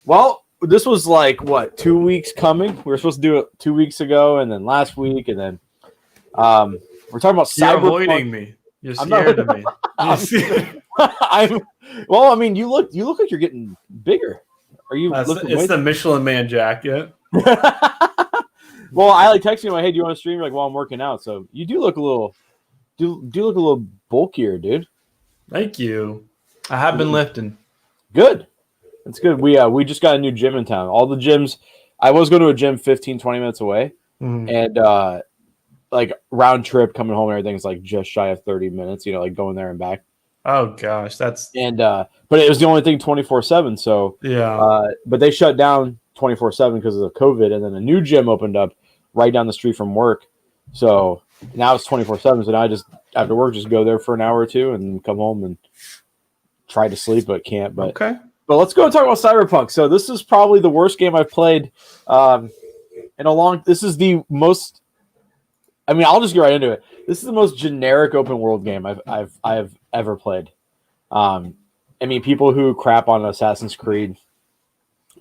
Well, this was like what 2 weeks coming. We were supposed to do it 2 weeks ago, and then last week, and then we're talking about You're Cyberpunk. avoiding me. You're I'm not- scared of me. I'm. Well, I mean, you look like you're getting bigger. Are you? It's the Michelin Man jacket. Well, I like texting you like, "Hey, do you want to stream?" Like, while I'm working out. So you do look a little, look a little bulkier, dude. Thank you. I have been lifting. Good. That's good. We just got a new gym in town. All the gyms. I was going to a gym 15, 20 minutes away, and like round trip coming home and everything's like just shy of 30 minutes. You know, like going there and back. Oh gosh, that's but it was the only thing 24/7. So yeah. But they shut down 24/7 because of COVID, and then a new gym opened up right down the street from work. So now it's 24/7. So now I just after work just go there for an hour or two and come home and try to sleep, but can't. But okay. But let's go and talk about Cyberpunk. So this is probably the worst game I've played in a long. This is the most. I mean, I'll just get right into it. This is the most generic open world game I've ever played. I mean, people who crap on Assassin's Creed,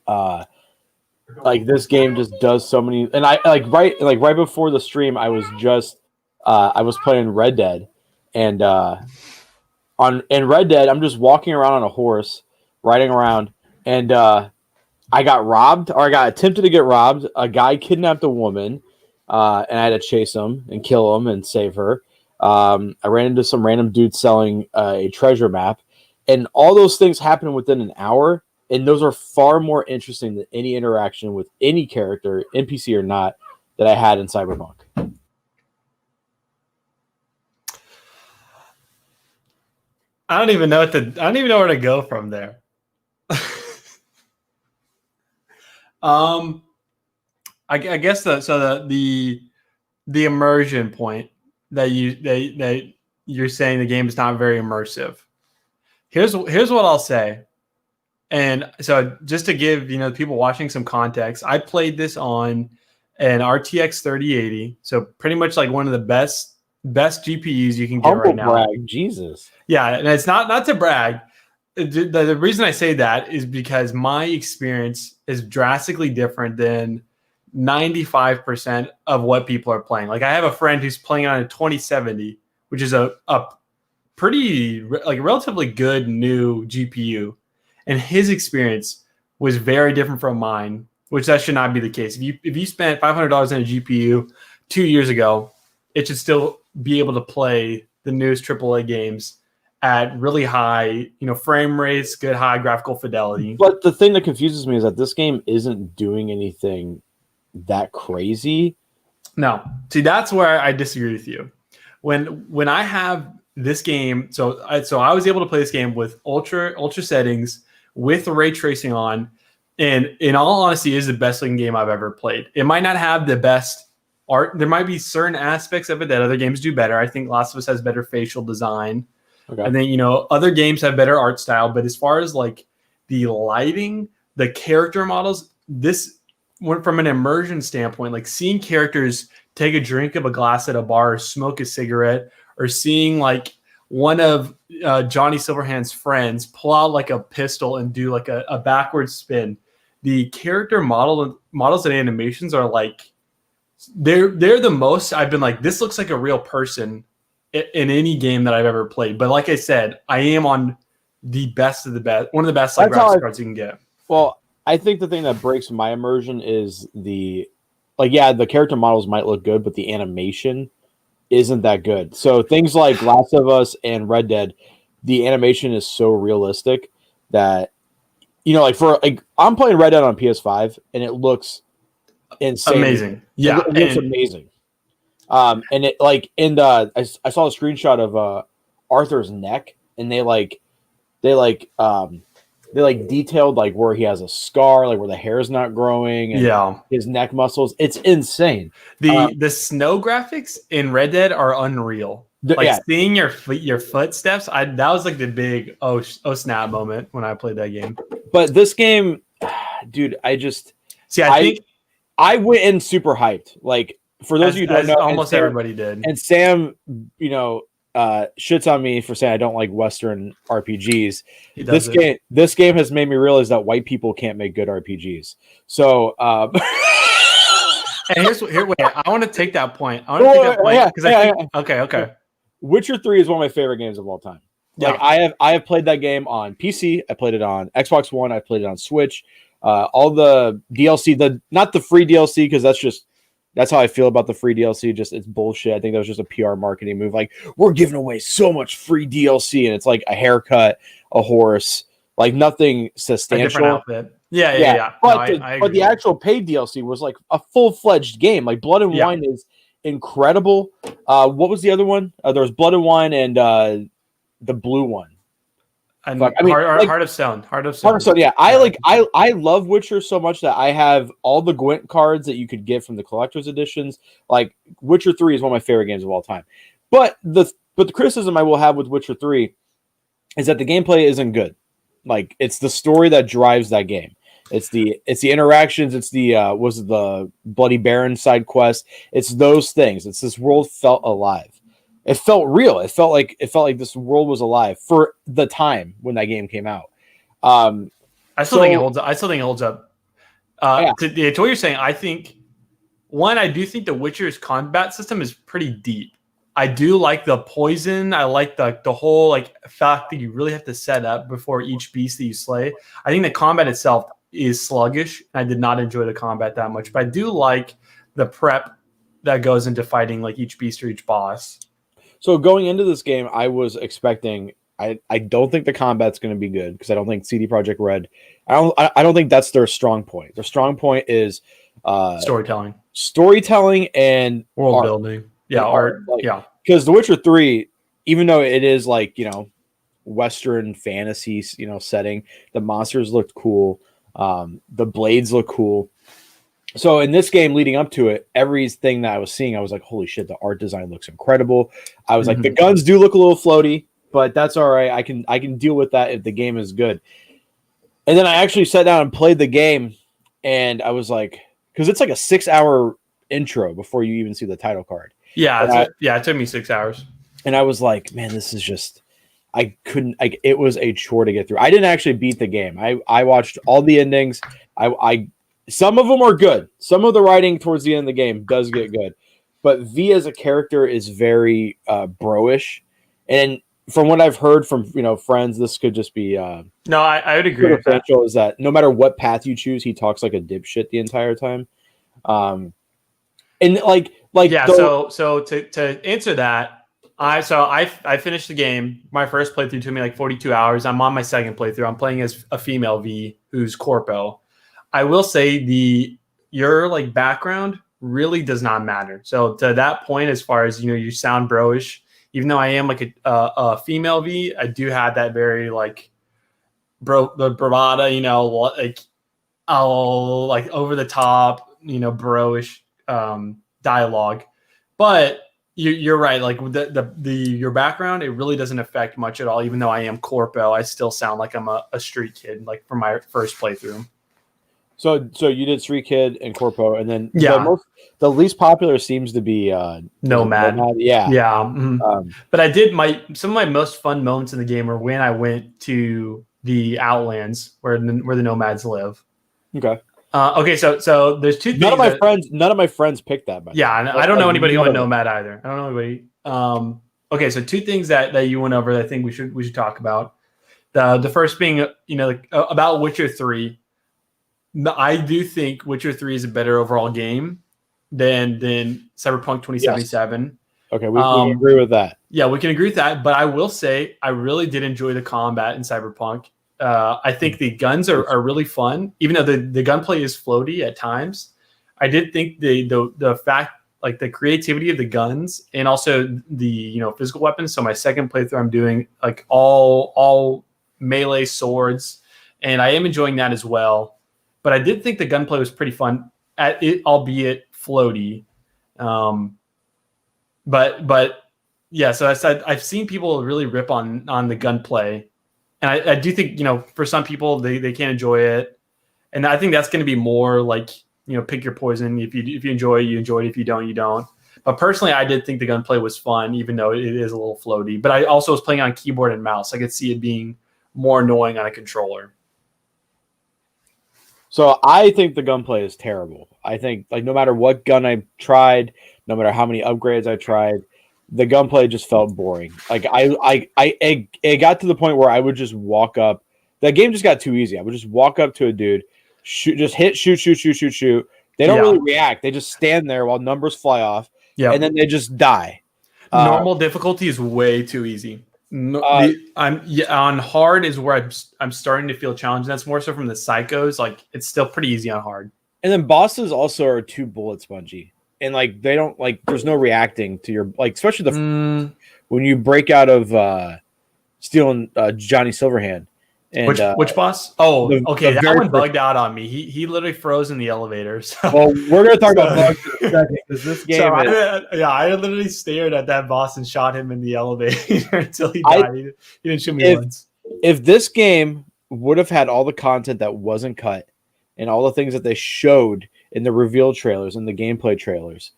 like this game just does so many. And I right before the stream, I was playing Red Dead, and in Red Dead, I'm just walking around on a horse, riding around, and I got robbed, or I got attempted to get robbed. A guy kidnapped a woman. And I had to chase him and kill him and save her. I ran into some random dude selling a treasure map, and all those things happen within an hour. And those are far more interesting than any interaction with any character, NPC or not, that I had in Cyberpunk. I don't even know where to go from there. I guess the immersion point that you're saying the game is not very immersive. Here's what I'll say, and so just to give people watching some context, I played this on an RTX 3080, so pretty much like one of the best GPUs you can get right now. Brag, Jesus. Yeah, and it's not to brag. The reason I say that is because my experience is drastically different than 95% of what people are playing. Like I have a friend who's playing on a 2070, which is a pretty relatively good new GPU, and his experience was very different from mine, which that should not be the case. If you spent $500 on a GPU 2 years ago, it should still be able to play the newest AAA games at really high, frame rates, good high graphical fidelity. But the thing that confuses me is that this game isn't doing anything that crazy. No. See, that's where I disagree with you. When I have this game, so I was able to play this game with ultra settings with ray tracing on, and in all honesty, it is the best looking game I've ever played. It might not have the best art. There might be certain aspects of it that other games do better. I think Last of Us has better facial design. Okay. And then, other games have better art style. But as far as like the lighting, the character models, this went from an immersion standpoint, like seeing characters take a drink of a glass at a bar or smoke a cigarette, or seeing like one of Johnny Silverhand's friends pull out like a pistol and do like a backward spin. The character models and animations are like, they're the most I've been like, this looks like a real person in any game that I've ever played. But like I said, I am on the best of the best, one of the best like graphics cards you can get. Well, I think the thing that breaks my immersion is the character models might look good, but the animation isn't that good. So things like Last of Us and Red Dead, the animation is so realistic that I'm playing Red Dead on PS5 and it looks insane. Amazing. Yeah, it looks amazing. And it I saw a screenshot of Arthur's neck, and they detailed like where he has a scar, like where the hair is not growing, and his neck muscles. It's insane. The snow graphics in Red Dead are unreal. Seeing your footsteps, that was like the big oh snap moment when I played that game. But this game, dude, I think I went in super hyped. Like, for those of you who don't know, almost everybody did. And Sam, shits on me for saying I don't like Western RPGs. He This does it. game has made me realize that white people can't make good RPGs. So, And wait, I want to take that point. I want to take that point because I think okay. Witcher 3 is one of my favorite games of all time. Like I have played that game on PC. I played it on Xbox One. I played it on Switch. All the DLC, not the free DLC, because that's how I feel about the free DLC. Just it's bullshit. I think that was just a PR marketing move. Like, we're giving away so much free DLC, and it's like a haircut, a horse, like nothing substantial. A different outfit. Yeah. But, I but the actual paid DLC was like a full-fledged game. Like Blood and Wine is incredible. What was the other one? There was Blood and Wine and the blue one. And Heart of Stone. Yeah, I love Witcher so much that I have all the Gwent cards that you could get from the collector's editions. Like Witcher 3 is one of my favorite games of all time. But the criticism I will have with Witcher 3 is that the gameplay isn't good. Like, it's the story that drives that game. It's the interactions. It's the Bloody Baron side quest. It's those things. It's this world felt alive. It felt real. It felt like this world was alive for the time when that game came out. I still think it holds up. To what you're saying, I think I do think the Witcher's combat system is pretty deep. I do like the poison. I like the whole like fact that you really have to set up before each beast that you slay. I think the combat itself is sluggish. And I did not enjoy the combat that much, but I do like the prep that goes into fighting like each beast or each boss. So going into this game, I was expecting. I don't think the combat's going to be good because I don't think CD Projekt Red. I don't think that's their strong point. Their strong point is storytelling and world building. Yeah, art. Because The Witcher 3, even though it is like Western fantasy setting, the monsters looked cool. The blades look cool. So in this game leading up to it, everything that I was seeing, I was like, holy shit, the art design looks incredible. I was like, the guns do look a little floaty, but that's all right. I can deal with that if the game is good. And then I actually sat down and played the game, and I was like, because it's like a 6-hour intro before you even see the title card. Yeah, it took me 6 hours. And I was like, man, this is just, it was a chore to get through. I didn't actually beat the game. I watched all the endings. Some of them are good. Some of the writing towards the end of the game does get good. But V as a character is very bro-ish. And from what I've heard from friends, this could just be no, I would agree with that. Is that no matter what path you choose, he talks like a dipshit the entire time. And like yeah. So to answer that, I finished the game. My first playthrough took me like 42 hours. I'm on my second playthrough. I'm playing as a female V who's Corpo. I will say your like background really does not matter. So to that point, as far as you sound bro-ish, even though I am like a female V, I do have that very like the bravada, like I'll like over the top, bro-ish dialogue. But you're right. Like your background, it really doesn't affect much at all. Even though I am Corpo, I still sound like I'm a street kid, like from my first playthrough. So you did Street Kid and Corpo, and then the least popular seems to be Nomad. Yeah. Mm-hmm. But I did some of my most fun moments in the game were when I went to the Outlands where the Nomads live. Okay. Okay. So there's two things. None of my friends picked that. I don't know anybody who went Nomad either. I don't know anybody. Okay. So two things that you went over that I think we should talk about. The first being about Witcher 3. I do think Witcher 3 is a better overall game than Cyberpunk 2077. Yes. Okay, we can agree with that. Yeah, we can agree with that. But I will say I really did enjoy the combat in Cyberpunk. I think the guns are really fun, even though the gunplay is floaty at times. I did think the fact, like the creativity of the guns and also the physical weapons. So my second playthrough, I'm doing like all melee swords, and I am enjoying that as well. But I did think the gunplay was pretty fun, albeit floaty. But yeah, so I've seen people really rip on the gunplay, and I do think for some people they can't enjoy it, and I think that's going to be more like pick your poison. If you enjoy it, you enjoy it. If you don't, you don't. But personally, I did think the gunplay was fun, even though it is a little floaty. But I also was playing on keyboard and mouse. I could see it being more annoying on a controller. So I think the gunplay is terrible. I think like no matter what gun I tried, no matter how many upgrades I tried, the gunplay just felt boring. Like it got to the point where I would just walk up. That game just got too easy. I would just walk up to a dude, shoot, just hit, shoot. They don't really react. They just stand there while numbers fly off, and then they just die. Normal difficulty is way too easy. On hard is where I'm starting to feel challenged. That's more so from the psychos. Like it's still pretty easy on hard. And then bosses also are too bullet spongy, and like they don't like. There's no reacting to your like, especially when you break out of stealing Johnny Silverhand. And, which boss? Oh, okay. That one bugged out on me. He literally froze in the elevator. So. Well, we're gonna talk about bugs in a second because this game. I literally stared at that boss and shot him in the elevator until he died. He didn't shoot me once. If this game would have had all the content that wasn't cut and all the things that they showed in the reveal trailers and the gameplay trailers,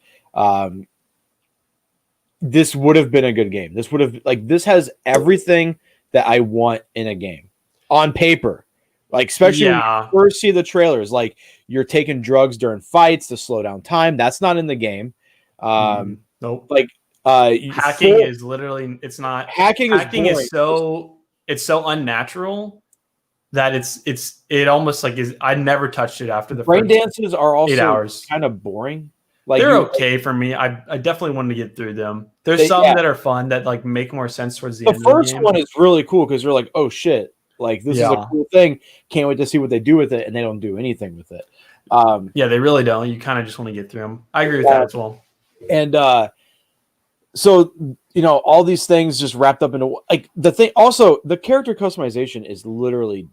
this would have been a good game. This has everything that I want in a game. On paper, like especially when you first see the trailers, like you're taking drugs during fights to slow down time. That's not in the game. Nope. Like hacking is literally it's not. Hacking is so unnatural that it almost like is. I never touched it after the brain dances are also 8 hours. Kind of boring. Like they're okay for me. I definitely wanted to get through them. There's some that are fun that like make more sense towards the end. The first one is really cool because you're like, oh shit. Like this is a cool thing. Can't wait to see what they do with it, and they don't do anything with it. They really don't. You kind of just want to get through them. I agree with that as well. And so all these things just wrapped up into like the thing. Also, the character customization is literally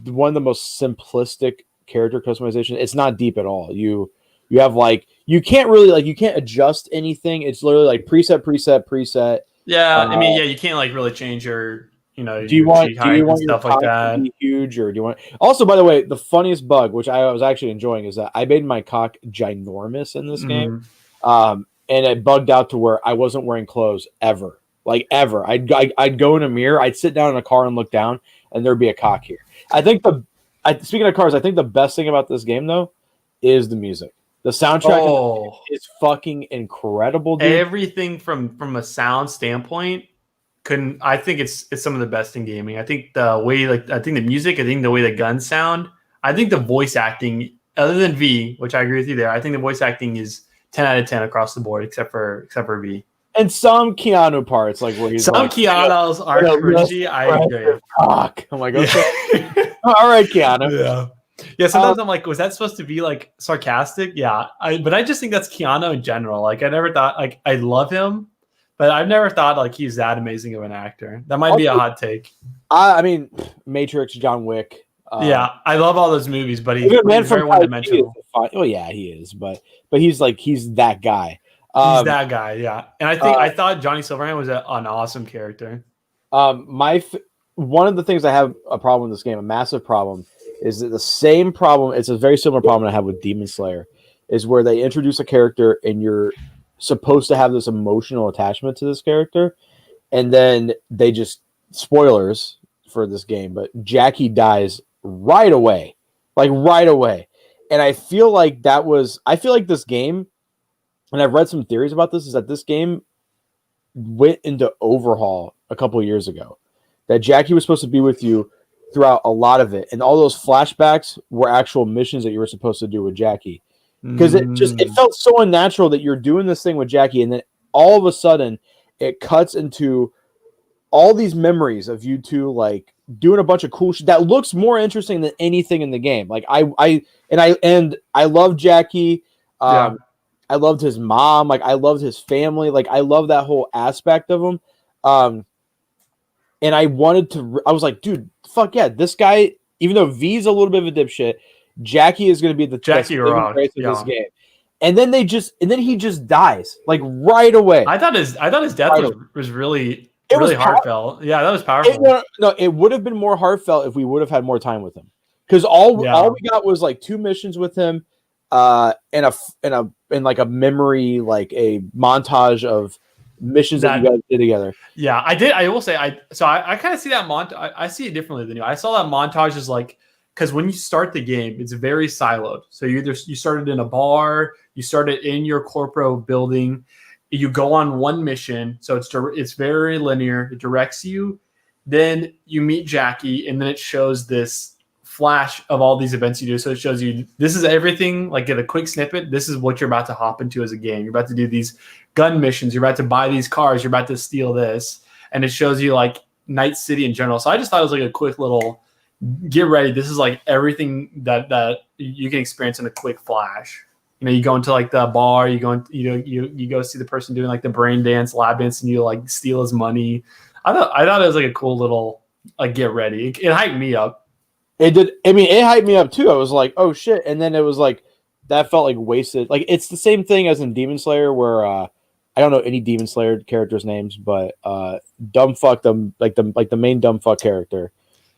one of the most simplistic character customization. It's not deep at all. You have like you can't really like you can't adjust anything. It's literally like preset. Yeah, you can't like really change your. Do you want stuff like that to be huge, or do you want? Also, by the way, the funniest bug, which I was actually enjoying, is that I made my cock ginormous in this game, and it bugged out to where I wasn't wearing clothes ever, like ever. I'd go in a mirror, I'd sit down in a car and look down, and there'd be a cock here. I think speaking of cars, I think the best thing about this game though is the music. The soundtrack is fucking incredible, dude. Everything from a sound standpoint. I think it's some of the best in gaming. I think the way the music, I think the way the guns sound, I think the voice acting, other than V, which I agree with you there, I think the voice acting is 10 out of 10 across the board, except for V. And some Keanu parts, like where he's Keanu's are cringy. I agree. Fuck. I'm like, okay. All right, Keanu. Yeah, sometimes I'm like, was that supposed to be like sarcastic? Yeah. But I just think that's Keanu in general. Like I never thought like I love him. But I've never thought like he's that amazing of an actor. That might be a hot take. I mean, Matrix, John Wick. I love all those movies, but he's very one-dimensional. Oh yeah, he is. But he's that guy. He's that guy, yeah. And I thought Johnny Silverhand was an awesome character. One of the things I have a problem with this game, a massive problem, is that the same problem. It's a very similar problem I have with Demon Slayer, is where they introduce a character and you're supposed to have this emotional attachment to this character, and then they just spoilers for this game, but Jackie dies right away, and I feel like this game, and I've read some theories about this, is that this game went into overhaul a couple of years ago, that Jackie was supposed to be with you throughout a lot of it, and all those flashbacks were actual missions that you were supposed to do with Jackie. Because it felt so unnatural that you're doing this thing with Jackie, and then all of a sudden it cuts into all these memories of you two like doing a bunch of cool shit that looks more interesting than anything in the game. Like I love Jackie. I loved his mom. Like I loved his family. Like I love that whole aspect of him. And I was like, dude, fuck yeah, this guy. Even though V's a little bit of a dipshit, Jackie is going to be the Jackie of this game, and then he just dies like right away. I thought his death was really heartfelt. Yeah, that was powerful. It would have been more heartfelt if we would have had more time with him, because all we got was like 2 missions with him, and like a memory, like a montage of missions that you guys did together. Yeah, I did. I will say, I kind of see that I see it differently than you. I saw that montage as like, because when you start the game, it's very siloed. So you started in a bar, you started in your corpo building, you go on one mission, so it's very linear. It directs you, then you meet Jackie, and then it shows this flash of all these events you do. So it shows you this is everything, like get a quick snippet. This is what you're about to hop into as a game. You're about to do these gun missions. You're about to buy these cars. You're about to steal this, and it shows you like Night City in general. So I just thought it was like a quick little get ready. This is like everything that you can experience in a quick flash. You know, you go into like the bar, you go see the person doing like the brain dance, lap dance, and you like steal his money. I thought it was like a cool little like get ready. It hyped me up. It did. I mean, it hyped me up too. I was like, oh shit. And then it was like, that felt like wasted. Like, it's the same thing as in Demon Slayer where, I don't know any Demon Slayer characters' names, but Dumbfuck, the main Dumbfuck character,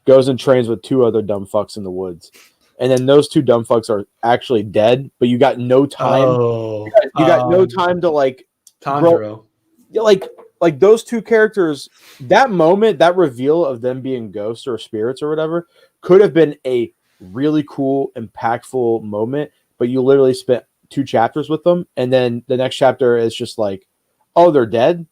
goes and trains with two other Dumbfucks in the woods. And then those two Dumbfucks are actually dead, but you got no time. You got no time to like Tanjiro. Like those two characters, that moment, that reveal of them being ghosts or spirits or whatever, could have been a really cool, impactful moment, but you literally spent 2 chapters with them, and then the next chapter is just like, oh, they're dead.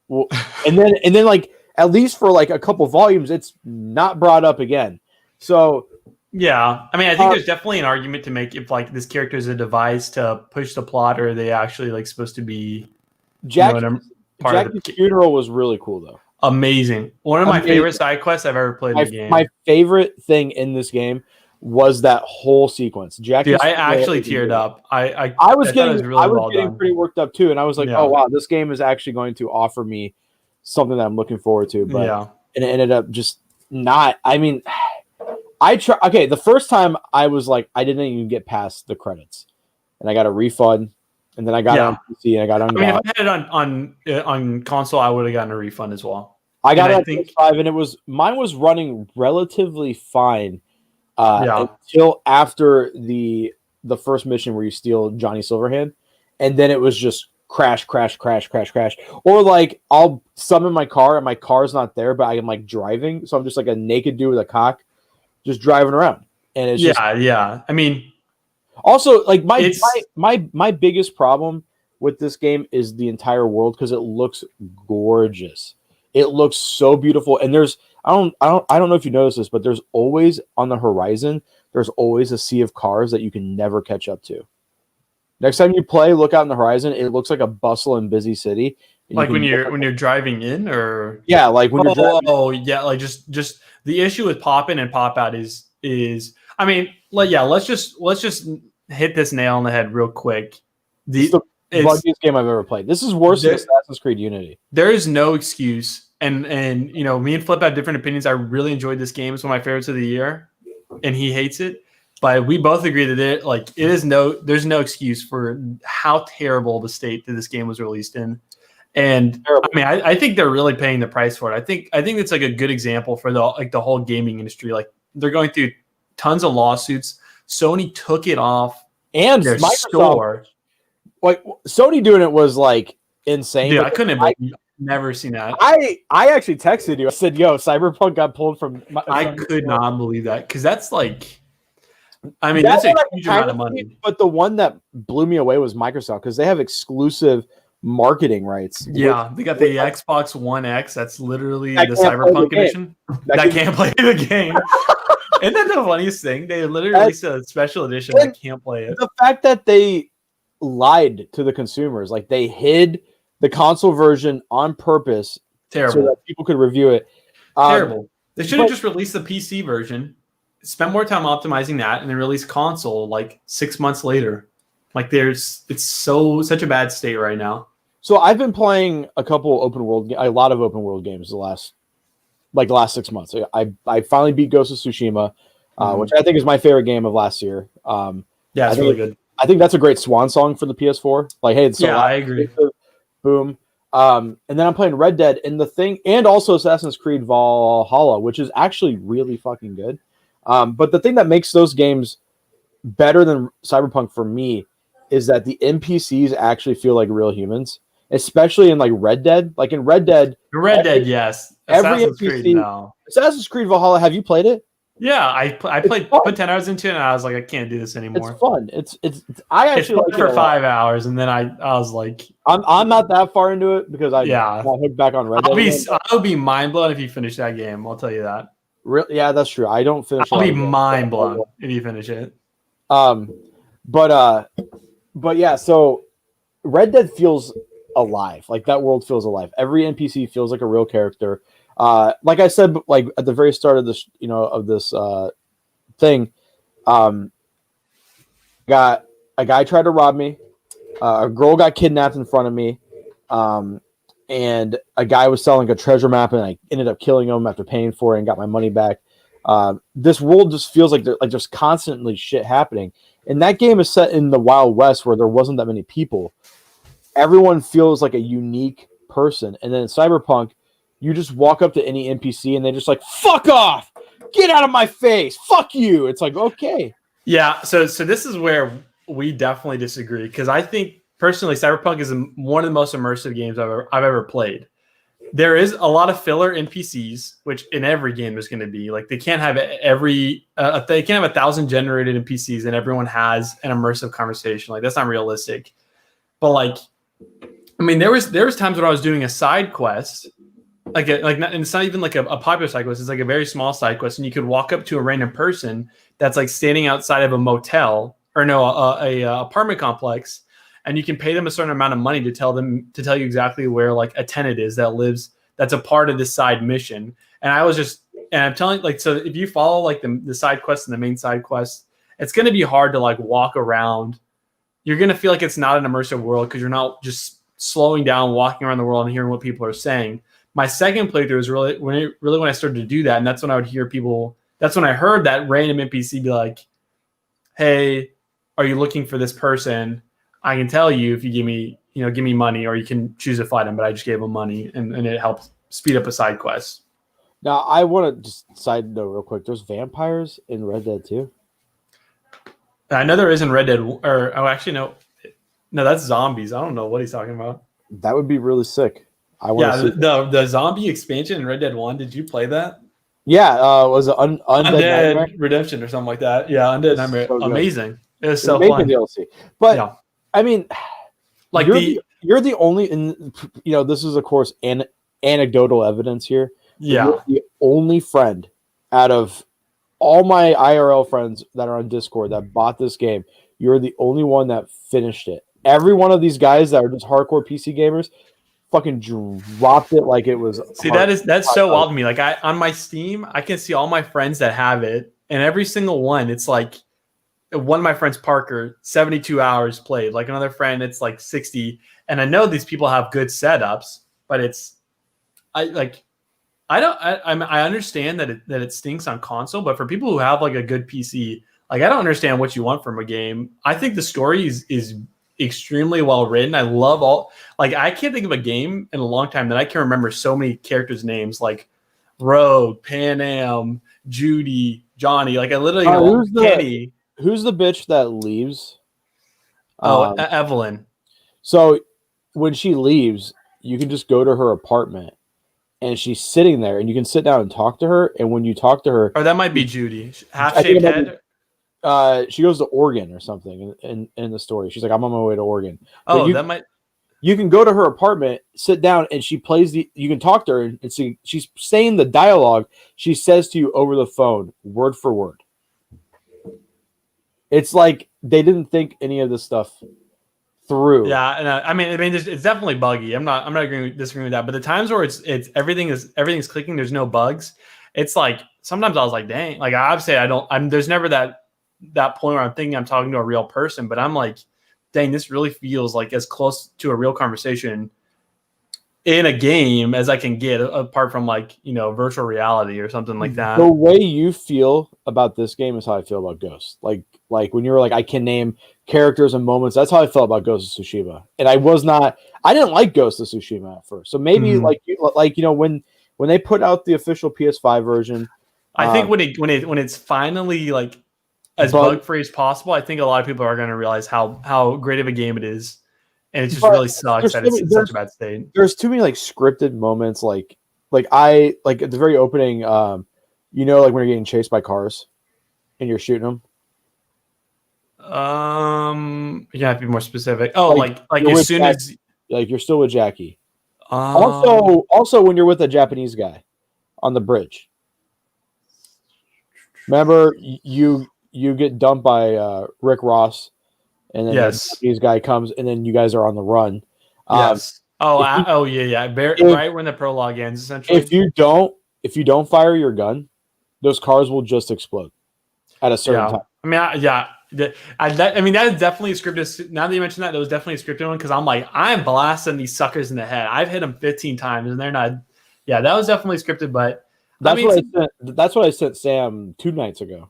Well, and then like at least for like a couple volumes, it's not brought up again. So yeah, I mean, I think there's definitely an argument to make if like this character is a device to push the plot, or are they actually like supposed to be Jackie's funeral was really cool though. Amazing. One of my favorite side quests I've ever played in the game. My favorite thing in this game was that whole sequence. Jackie, I actually teared up. I was getting pretty worked up too, and I was like, oh wow, this game is actually going to offer me something that I'm looking forward to. But and it ended up just not. I mean, Okay, the first time I was like, I didn't even get past the credits, and I got a refund. And then I got it on PC and I got it on. I mean, if I had it on console, I would have gotten a refund as well. I got it on PS5, and mine was running relatively fine until after the first mission where you steal Johnny Silverhand, and then it was just crash, or like I'll summon my car and my car's not there, but I am like driving, so I'm just like a naked dude with a cock, just driving around, and it's I mean. Also, like my biggest problem with this game is the entire world because it looks gorgeous. It looks so beautiful, and I don't know if you noticed this, but there's always on the horizon, there's always a sea of cars that you can never catch up to. Next time you play, look out on the horizon. It looks like a bustle and busy city. Like when you're driving in, or like when you're driving. Like just the issue with pop in and pop out is. I mean, let's just hit this nail on the head real quick. It's the buggiest game I've ever played. This is worse than Assassin's Creed Unity. There is no excuse, and you know, me and Flip have different opinions. I really enjoyed this game. It's one of my favorites of the year, and he hates it. But we both agree that there's no excuse for how terrible the state that this game was released in. And terrible. I mean, I think they're really paying the price for it. I think it's like a good example for the whole gaming industry. Like, they're going through tons of lawsuits. Sony took it off and their Microsoft store. Like, Sony doing it was like insane. Dude, I couldn't have never seen that. I actually texted you. I said, "Yo, Cyberpunk got pulled from." I could not believe that, because that's like, I mean, that's a huge amount of money. But the one that blew me away was Microsoft, because they have exclusive marketing rights. Yeah, they got the Xbox One X. That's literally the Cyberpunk edition that can't play the game. Isn't that the funniest thing? They literally released a special edition that can't play it. The fact that they lied to the consumers, like they hid the console version on purpose, terrible, so that people could review it. Terrible. They should have just released the PC version, spend more time optimizing that, and then release console like 6 months later. Like, it's such a bad state right now. So I've been playing a lot of open world games the last 6 months. I finally beat Ghost of Tsushima, which I think is my favorite game of last year. It's really good. I think that's a great swan song for the PS4. Like, hey, I agree. Boom. And then I'm playing Red Dead and also Assassin's Creed Valhalla, which is actually really fucking good. But the thing that makes those games better than Cyberpunk for me is that the NPCs actually feel like real humans, especially in like Red Dead. Like in Red Dead, Yes. every Assassin's NPC. Creed, no. Assassin's Creed Valhalla. Have you played it? Yeah, I put 10 hours into it, and I was like, I can't do this anymore. It's fun. I actually like it for 5 hours, and then I was like, I'm not that far into it because I hooked back on Red Dead. I'll be mind blown if you finish that game. I'll tell you that. Yeah, that's true. I don't finish. I'll be mind blown if you finish it. But yeah. So Red Dead feels alive. Like that world feels alive. Every NPC feels like a real character. Like I said, like at the very start of this, of this thing, got a guy tried to rob me. A girl got kidnapped in front of me. And a guy was selling a treasure map, and I ended up killing him after paying for it and got my money back. This world just feels like there's constantly shit happening. And that game is set in the Wild West where there wasn't that many people. Everyone feels like a unique person. And then in Cyberpunk, you just walk up to any NPC and they're just like, fuck off! Get out of my face! Fuck you! It's like, okay. Yeah, so this is where we definitely disagree, because I think personally Cyberpunk is one of the most immersive games I've ever played. There is a lot of filler NPCs, which in every game there's going to be. Like they can't have they can't have 1,000 generated NPCs and everyone has an immersive conversation. Like that's not realistic. But like, I mean, there was times when I was doing a side quest, and it's not even like a popular side quest. It's like a very small side quest, and you could walk up to a random person that's like standing outside of a motel a apartment complex, and you can pay them a certain amount of money to tell you exactly where like a tenant is that's a part of this side mission. And I'm telling, like, so if you follow like the side quest and the main side quest, it's going to be hard to like walk around. You're going to feel like it's not an immersive world because you're not just slowing down, walking around the world and hearing what people are saying. My second playthrough is really when I started to do that. And that's when I would hear people, that's when I heard that random NPC be like, hey, are you looking for this person? I can tell you if you give me money, or you can choose to fight him, but I just gave him money and it helped speed up a side quest. Now, I want to just side note real quick. There's vampires in Red Dead too. I know there is in Red Dead, no, that's zombies. I don't know what he's talking about. That would be really sick. The zombie expansion in Red Dead 1, did you play that? Yeah, was it Undead Redemption or something like that? Yeah, Undead Nightmare. So amazing. It was so fun. DLC. But yeah. I mean, like you're the only, this is of course anecdotal evidence here. Yeah, you're the only friend out of all my IRL friends that are on Discord that bought this game. You're the only one that finished it. Every one of these guys that are just hardcore PC gamers fucking dropped it like it was. See, that's so wild to me. Like on my Steam, I can see all my friends that have it, and every single one, it's like one of my friends, Parker, 72 hours played. Like another friend, it's like 60. And I know these people have good setups, but I understand that it stinks on console, but for people who have like a good PC, like I don't understand what you want from a game. I think the story is extremely well written. I love I can't think of a game in a long time that I can remember so many characters' names, like Rogue, Pan Am, Judy, Johnny. Like I literally Kenny. Who's the bitch that leaves? Evelyn. So when she leaves, you can just go to her apartment, and she's sitting there, and you can sit down and talk to her. And when you talk to her, or that might be Judy, half-shaved head. She goes to Oregon or something in the story. She's like, I'm on my way to Oregon. You can go to her apartment, sit down, and she plays you can talk to her and see she's saying the dialogue she says to you over the phone, word for word. It's like they didn't think any of this stuff through. Yeah, and I mean, it's definitely buggy. I'm not disagreeing with that. But the times where it's everything's clicking, there's no bugs. It's like sometimes I was like, dang. Like obviously there's never that point where I'm thinking I'm talking to a real person, but I'm like, dang, this really feels like as close to a real conversation in a game as I can get, apart from like, virtual reality or something like that. The way you feel about this game is how I feel about Ghost. Like when you were like, I can name characters and moments. That's how I felt about Ghost of Tsushima. And I didn't like Ghost of Tsushima at first. So maybe when they put out the official PS5 version, I think when it's finally like as bug free as possible, I think a lot of people are going to realize how great of a game it is, and it just really sucks that it's in such a bad state. There's too many like scripted moments, like at the very opening, like when you're getting chased by cars and you're shooting them. You have to be more specific. Oh, like as soon as you're still with Jackie. Also when you're with a Japanese guy on the bridge. Remember, you get dumped by Rick Ross, and then the Japanese guy comes, and then you guys are on the run. Yes. Right when the prologue ends, essentially. If you don't fire your gun, those cars will just explode at a certain time. I mean, that is definitely a scripted. Now that you mentioned that was definitely a scripted one, because I'm blasting these suckers in the head. I've hit them 15 times, and they're not. Yeah, that was definitely scripted, but that's what I sent Sam 2 nights ago,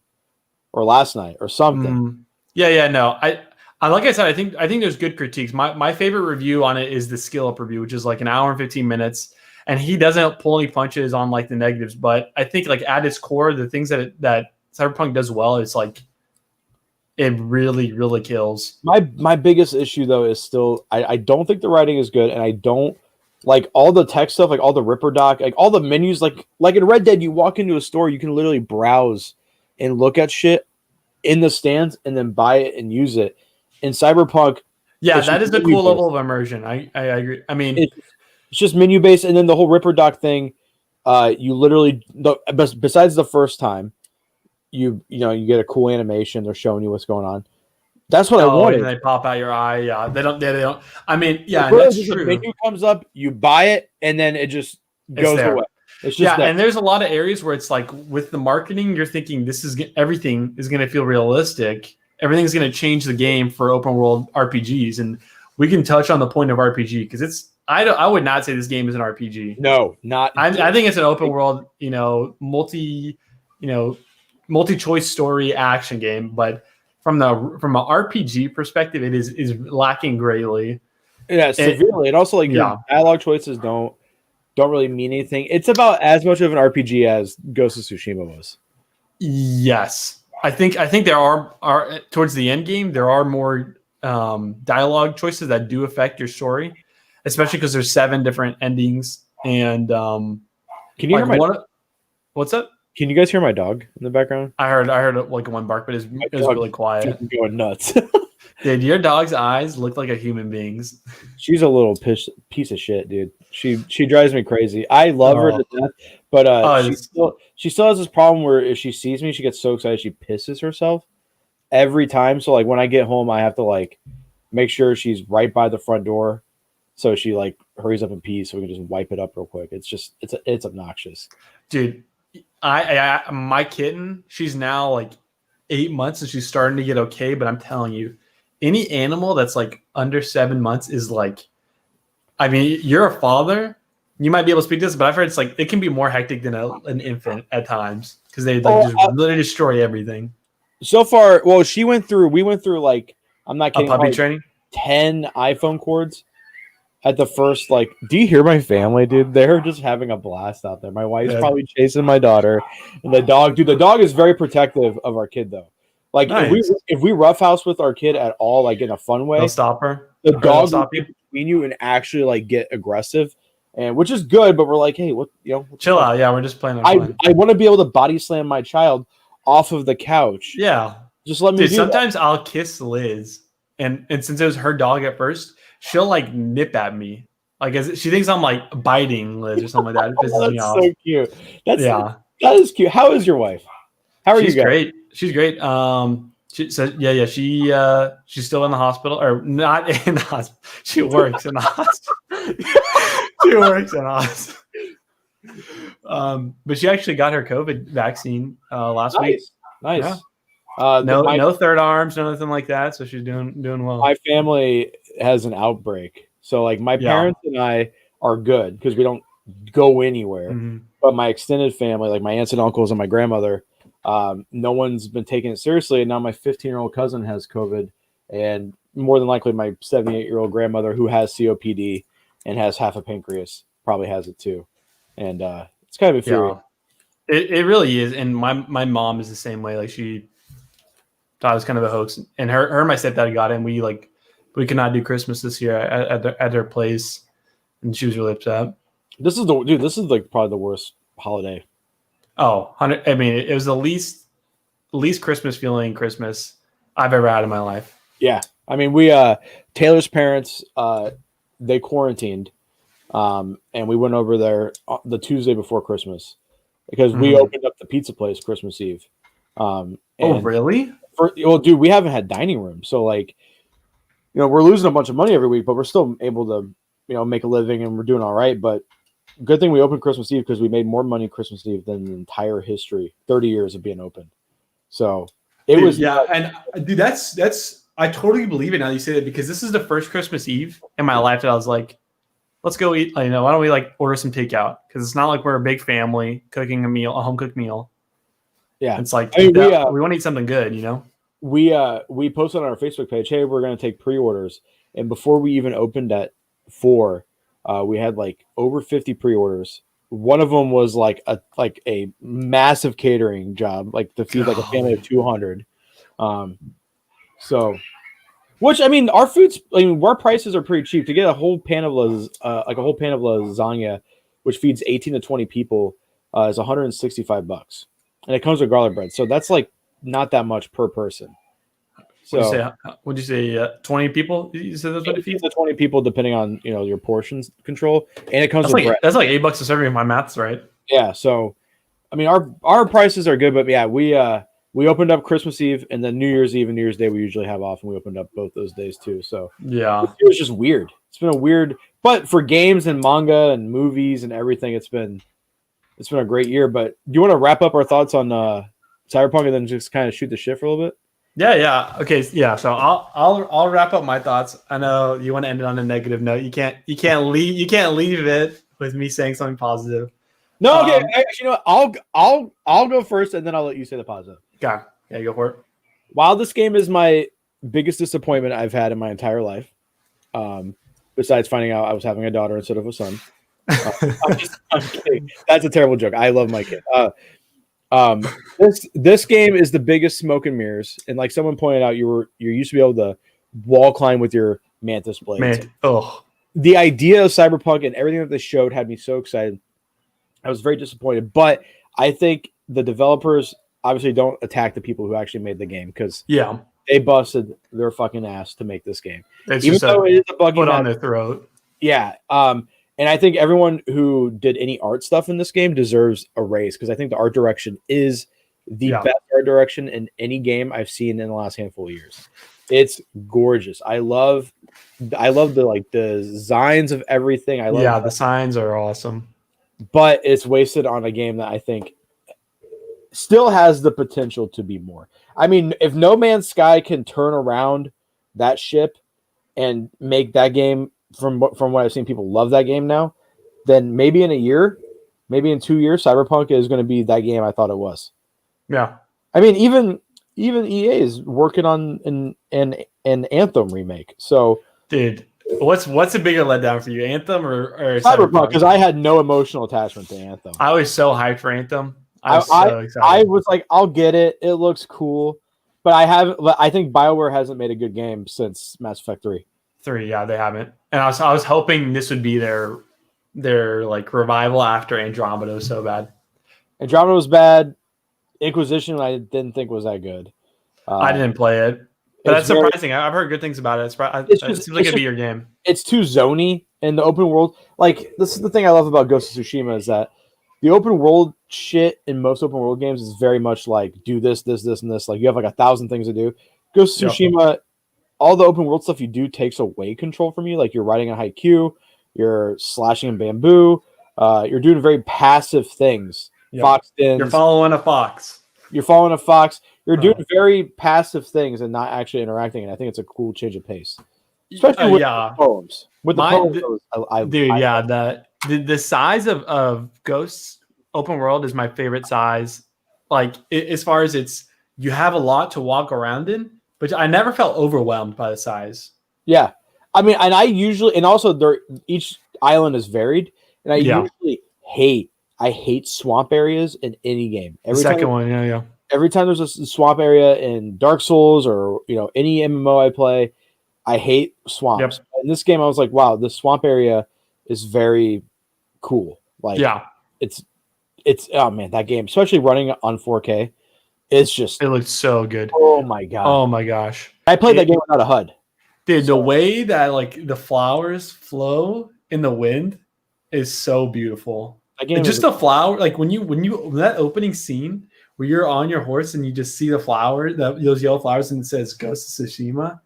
or last night, or something. No, I like I said, I think there's good critiques. My favorite review on it is the skill up review, which is like an hour and 15 minutes, and he doesn't pull any punches on like the negatives. But I think like at its core, the things that Cyberpunk does well is like it really, really kills. My biggest issue though is still I don't think the writing is good, and I don't like all the tech stuff, like all the Ripper doc, like all the menus, like in Red Dead, you walk into a store, you can literally browse and look at shit in the stands and then buy it and use it. In Cyberpunk, that is a cool level of immersion. I agree. I mean, it's just menu based, and then the whole Ripper doc thing. You literally, besides the first time, you get a cool animation. They're showing you what's going on. That's what I wanted. And they pop out your eye. Yeah, they don't. I mean, that's true. The menu comes up, you buy it, and then it just goes away. It's just and there's a lot of areas where it's like with the marketing, you're thinking everything is going to feel realistic. Everything's going to change the game for open world RPGs, and we can touch on the point of RPG because I would not say this game is an RPG. No, not. I think it's an open world, multi-choice story action game, but from an RPG perspective, it is lacking greatly. Yeah, severely. And also your dialogue choices don't really mean anything. It's about as much of an RPG as Ghost of Tsushima was. Yes. I think there are towards the end game there are more dialogue choices that do affect your story, especially because there's 7 different endings. And can you hear what's up? Can you guys hear my dog in the background? I heard like one bark, but it was really quiet. Going nuts. Dude, your dog's eyes look like a human being's. She's a little piece of shit, dude. She drives me crazy. I love her to death, but she still has this problem where if she sees me, she gets so excited she pisses herself every time. So like when I get home, I have to like make sure she's right by the front door, so she like hurries up and pees so we can just wipe it up real quick. It's obnoxious, dude. I my kitten, she's now like 8 months and she's starting to get okay, but I'm telling you, any animal that's like under 7 months is like, I mean, you're a father, you might be able to speak to this, but I've heard it's like it can be more hectic than an infant at times because they just literally destroy everything. So far, well, we went through like, I'm not kidding, a puppy training, 10 iPhone cords at the first. Like, do you hear my family, dude? They're just having a blast out there. My wife's probably chasing my daughter, and the dog is very protective of our kid though. Like if we roughhouse with our kid at all, like in a fun way, they'll stop her. The dog will get between you and actually like get aggressive, and which is good. But we're like, hey, chill out. Yeah, we're just playing. I want to be able to body slam my child off of the couch. Yeah, just let me. Dude, sometimes I'll kiss Liz, and since it was her dog at first, she'll like nip at me, like she thinks I'm like biting Liz or something like that. It pisses me off. So cute. That is cute. How is your wife? How are you guys? Great. She's great. She's still in the hospital, or not in the hospital. She works in the hospital. She works in the hospital. But she actually got her COVID vaccine last week. Nice. Yeah. No third arms, nothing like that. So she's doing well. My family has an outbreak, so like my parents and I are good because we don't go anywhere. Mm-hmm. But my extended family, like my aunts and uncles and my grandmother, no one's been taking it seriously. And now my 15-year-old cousin has COVID, and more than likely my 78-year-old grandmother, who has COPD and has half a pancreas, probably has it too. And it's kind of infuriating. It really is. And my mom is the same way. Like thought it was kind of a hoax. And her and my stepdad got it, and we could not do Christmas this year at their place, and she was really upset. This is like probably the worst holiday. Oh, I mean, it was the least Christmas feeling Christmas I've ever had in my life. Yeah. I mean, we Taylor's parents they quarantined, and we went over there the Tuesday before Christmas because we opened up the pizza place Christmas Eve. Oh, really? Well, dude, we haven't had dining room, so like, we're losing a bunch of money every week, but we're still able to, make a living, and we're doing all right. But good thing we opened Christmas Eve because we made more money Christmas Eve than the entire history, 30 years of being open. So it was, and dude, that's. I totally believe it now that you say that, because this is the first Christmas Eve in my life that I was like, let's go eat. Why don't we order some takeout? Because it's not like we're a big family cooking a home cooked meal. Yeah, it's like we want to eat something good, We posted on our Facebook page, hey, we're going to take pre-orders, and before we even opened at 4, we had over 50 pre-orders. One of them was like a massive catering job, to feed a family of 200. So, which I mean, our prices are pretty cheap. To get a whole pan of lasagna, which feeds 18 to 20 people, is $165, and it comes with garlic bread. So that's not that much per person. So would you say 20 people? You said that's what it feeds? 20 people, depending on your portions control, and it comes with bread. That's like $8 a serving if my math's right. Yeah. So, I mean, our prices are good, but yeah, we opened up Christmas Eve, and then New Year's Eve and New Year's Day we usually have off, and we opened up both those days too. So yeah, it was just weird. It's been a weird, but for games and manga and movies and everything, it's been a great year. But do you want to wrap up our thoughts on Cyberpunk and then just kind of shoot the shit for a little bit? Yeah. Okay. Yeah. So I'll wrap up my thoughts. I know you want to end it on a negative note. You can't leave it with me saying something positive. No. Okay. Actually, I'll go first, and then I'll let you say the positive. Okay. Yeah. Go for it. While this game is my biggest disappointment I've had in my entire life, besides finding out I was having a daughter instead of a son. I'm kidding. That's a terrible joke. I love my kid. This game is the biggest smoke and mirrors, and like someone pointed out, you used to be able to wall climb with your mantis blades. The idea of Cyberpunk and everything that they showed had me so excited. I was very disappointed, but I think the developers obviously don't attack the people who actually made the game, because they busted their fucking ass to make this game. Even though it is a buggy on their throat. Yeah. And I think everyone who did any art stuff in this game deserves a raise, because I think the art direction is the best art direction in any game I've seen in the last handful of years. It's gorgeous. I love the designs of everything. The signs are awesome. But it's wasted on a game that I think still has the potential to be more. I mean, if No Man's Sky can turn around that ship and make that game, from what I've seen, people love that game now, then maybe in a year, maybe in 2 years, Cyberpunk is going to be that game I thought it was. Yeah. I mean, even EA is working on an Anthem remake. So, dude, what's a bigger letdown for you, Anthem or Cyberpunk? Because I had no emotional attachment to Anthem. I was so hyped for Anthem. I was like, I'll get it. It looks cool, but I think BioWare hasn't made a good game since Mass Effect 3. Yeah, they haven't. And I was hoping this would be their revival after Andromeda was so bad. Andromeda was bad. Inquisition I didn't think was that good. I didn't play it, but that's surprising. I've heard good things about it. It seems like it'd be your game. It's too zoney in the open world. Like, this is the thing I love about Ghost of Tsushima, is that the open world shit in most open world games is very much like, do this, this, this, and this. Like, you have 1,000 things to do. Ghost of Tsushima, all the open world stuff you do takes away control from you. Like, you're riding a haiku, you're slashing in bamboo, you're doing very passive things. Fox dens. You're following a fox. You're doing very passive things and not actually interacting. And I think it's a cool change of pace, especially with the poems. With the poems, the size of Ghost's open world is my favorite size. Like, as far as you have a lot to walk around in, but I never felt overwhelmed by the size. Yeah, I mean, and each island is varied, and I hate swamp areas in any game. Every every time there's a swamp area in Dark Souls or any MMO I play, I hate swamps. Yep. In this game, I was like, wow, this swamp area is very cool. Like, Yeah. it's oh man, that game, especially running on 4K, it's just It looks so good. oh my god. Oh my gosh. I played that game without a HUD. Dude, the way that like the flowers flow in the wind is so beautiful. Just the flower, like when that opening scene where you're on your horse and you just see the flower, those yellow flowers, and it says Ghost of Tsushima.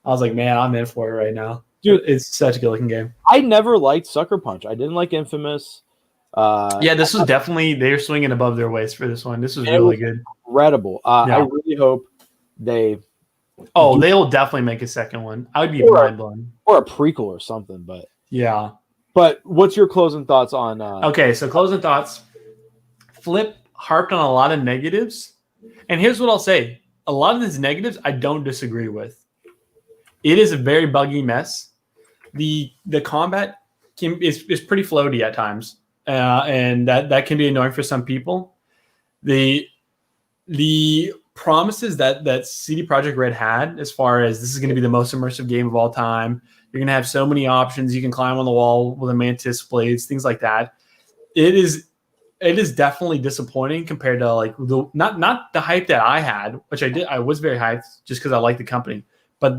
I was like, man, I'm in for it right now. Dude, it's such a good looking game. I never liked Sucker Punch. I didn't like Infamous. This was definitely, they're swinging above their waist for this one. This was really good. Incredible. I really hope they. Oh, they'll definitely make a second one. I would be mind blown. Or a prequel or something, but yeah. But what's your closing thoughts on? Okay, so closing thoughts. Flip harped on a lot of negatives, and here's what I'll say: a lot of these negatives I don't disagree with. It is a very buggy mess. The combat is pretty floaty at times, and that can be annoying for some people. The promises that CD Projekt Red had, as far as this is going to be the most immersive game of all time, you're going to have so many options. You can climb on the wall with a mantis blades, things like that. It is definitely disappointing compared to like not the hype that I had, which I did. I was very hyped just because I like the company, but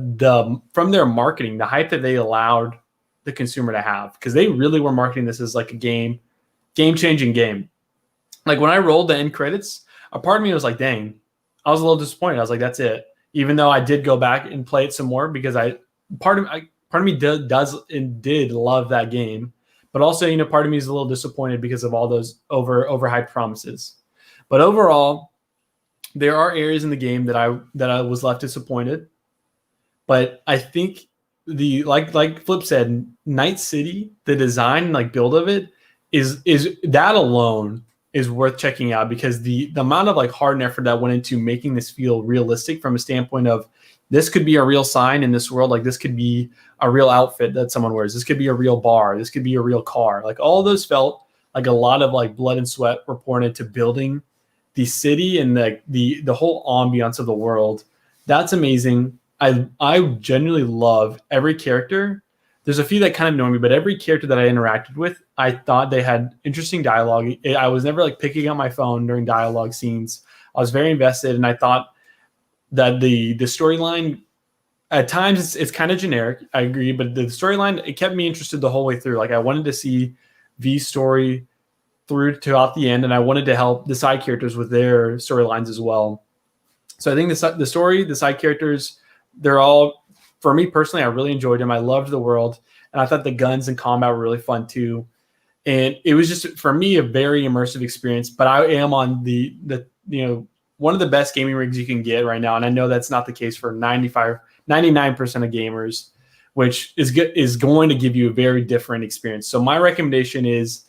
from their marketing, the hype that they allowed the consumer to have, because they really were marketing this as like a game-changing game. Like when I rolled the end credits, a part of me was like, dang, I was a little disappointed. I was like, that's it. Even though I did go back and play it some more because part of me does and did love that game, but also part of me is a little disappointed because of all those overhyped promises. But overall, there are areas in the game that I was left disappointed. But I think like Flip said, Night City, the design like build of it is that alone is worth checking out, because the amount of like heart and effort that went into making this feel realistic from a standpoint of this could be a real sign in this world. Like this could be a real outfit that someone wears. This could be a real bar. This could be a real car. Like all of those felt like a lot of like blood and sweat were poured into building the city and the whole ambiance of the world. That's amazing. I genuinely love every character. There's a few that kind of annoy me, but every character that I interacted with, I thought they had interesting dialogue. I was never like picking up my phone during dialogue scenes. I was very invested, and I thought that the storyline at times it's kind of generic. I agree, but the storyline, it kept me interested the whole way through. Like I wanted to see V's story throughout the end, and I wanted to help the side characters with their storylines as well. So I think the story, the side characters, they're all, for me personally, I really enjoyed them. I loved the world, and I thought the guns and combat were really fun too. And it was just, for me, a very immersive experience. But I am on the one of the best gaming rigs you can get right now, and I know that's not the case for 99% of gamers, which is going to give you a very different experience. So my recommendation is,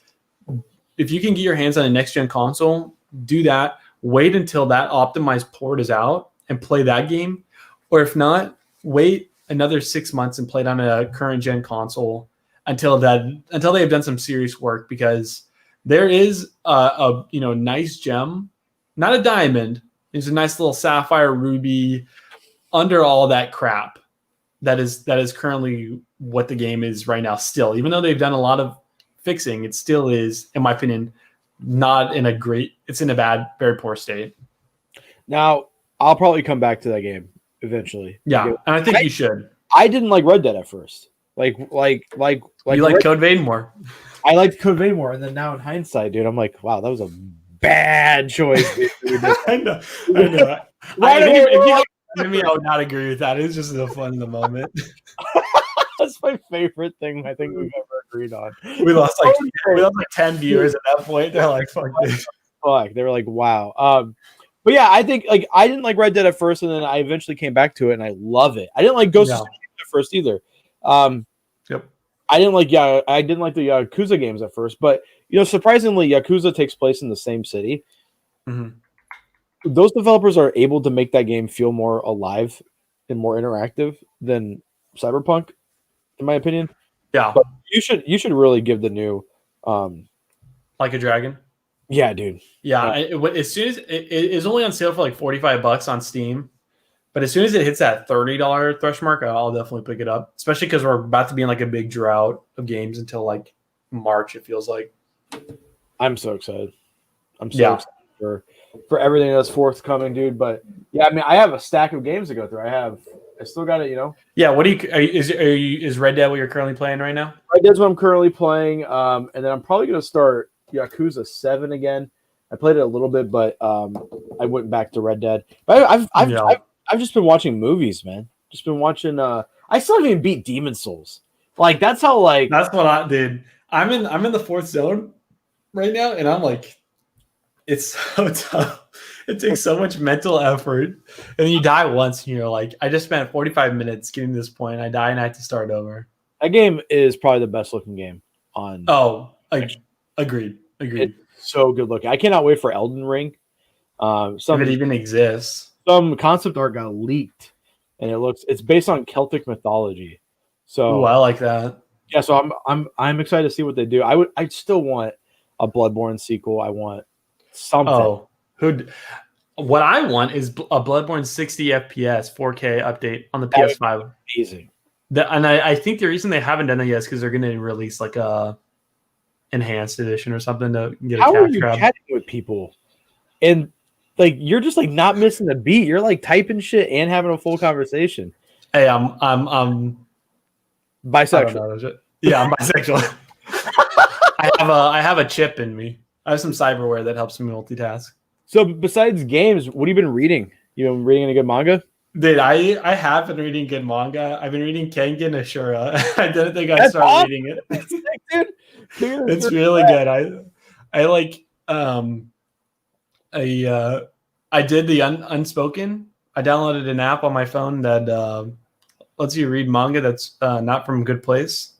if you can get your hands on a next-gen console, do that. Wait until that optimized port is out and play that game. Or if not, wait another 6 months and play it on a current-gen console until they have done some serious work, because there is a nice gem, not a diamond. There's a nice little sapphire, ruby under all that crap that is currently what the game is right now still. Even though they've done a lot of fixing, it still is, in my opinion, not in a great, it's in a bad, very poor state. Now, I'll probably come back to that game eventually. Yeah, and I think you should. I didn't like Red Dead at first. Like you like Code Vein more. I liked Code Vein more, and then now in hindsight, dude, I'm like, wow, that was a bad choice. I know. Maybe I would not agree with that. It's just the fun in the moment. That's my favorite thing I think we've ever agreed on. We lost like 10 viewers at that point. They're like, fuck this. Fuck. They were like, wow. But yeah, I think like I didn't like Red Dead at first, and then I eventually came back to it, and I love it. I didn't like Ghost of Tsushima at first either. Yep. I didn't like the Yakuza games at first, but surprisingly, Yakuza takes place in the same city. Mm-hmm. Those developers are able to make that game feel more alive and more interactive than Cyberpunk, in my opinion. Yeah. But you should really give the new Like a Dragon. Yeah, dude. Yeah, as soon as it is only on sale for like $45 on Steam, but as soon as it hits that $30 threshold mark, I'll definitely pick it up. Especially because we're about to be in like a big drought of games until like March. It feels like. I'm so excited. I'm so excited for everything that's forthcoming, dude. But yeah, I mean, I have a stack of games to go through. I still got it, you know. Yeah, what is Red Dead what you're currently playing right now? Red Dead's what I'm currently playing, and then I'm probably gonna start Yakuza 7 again. I played it a little bit, but I went back to Red Dead. But I've just been watching movies, man. Just been watching. I still haven't even beat Demon Souls. Like that's how like that's what I did. I'm in the fourth zone right now, and I'm like, it's so tough. It takes so much mental effort, and then you die once, and you're like, I just spent 45 minutes getting to this point. I die, and I have to start over. That game is probably the best looking game on. Oh, agreed. It's so good looking. I cannot wait for Elden Ring. If it even exists. Some concept art got leaked, and it's based on Celtic mythology. So I like that. Yeah, so I'm excited to see what they do. I still want a Bloodborne sequel. I want something. Oh, what I want is a Bloodborne 60 FPS 4K update on the PS5. Amazing. And I think the reason they haven't done that yet is because they're going to release like a enhanced edition or something to get a How are you chatting with people? And like you're just like not missing a beat. You're like typing shit and having a full conversation. Hey, I'm bisexual. Yeah, I'm bisexual. I have a chip in me. I have some cyberware that helps me multitask. So besides games, what have you been reading? You been reading any good manga? Dude, I have been reading good manga. I've been reading Kengan Ashura. I didn't think I'd start reading it. That's sick, dude. It's really good. I like I did the Unspoken. I downloaded an app on my phone that lets you read manga that's not from a good place.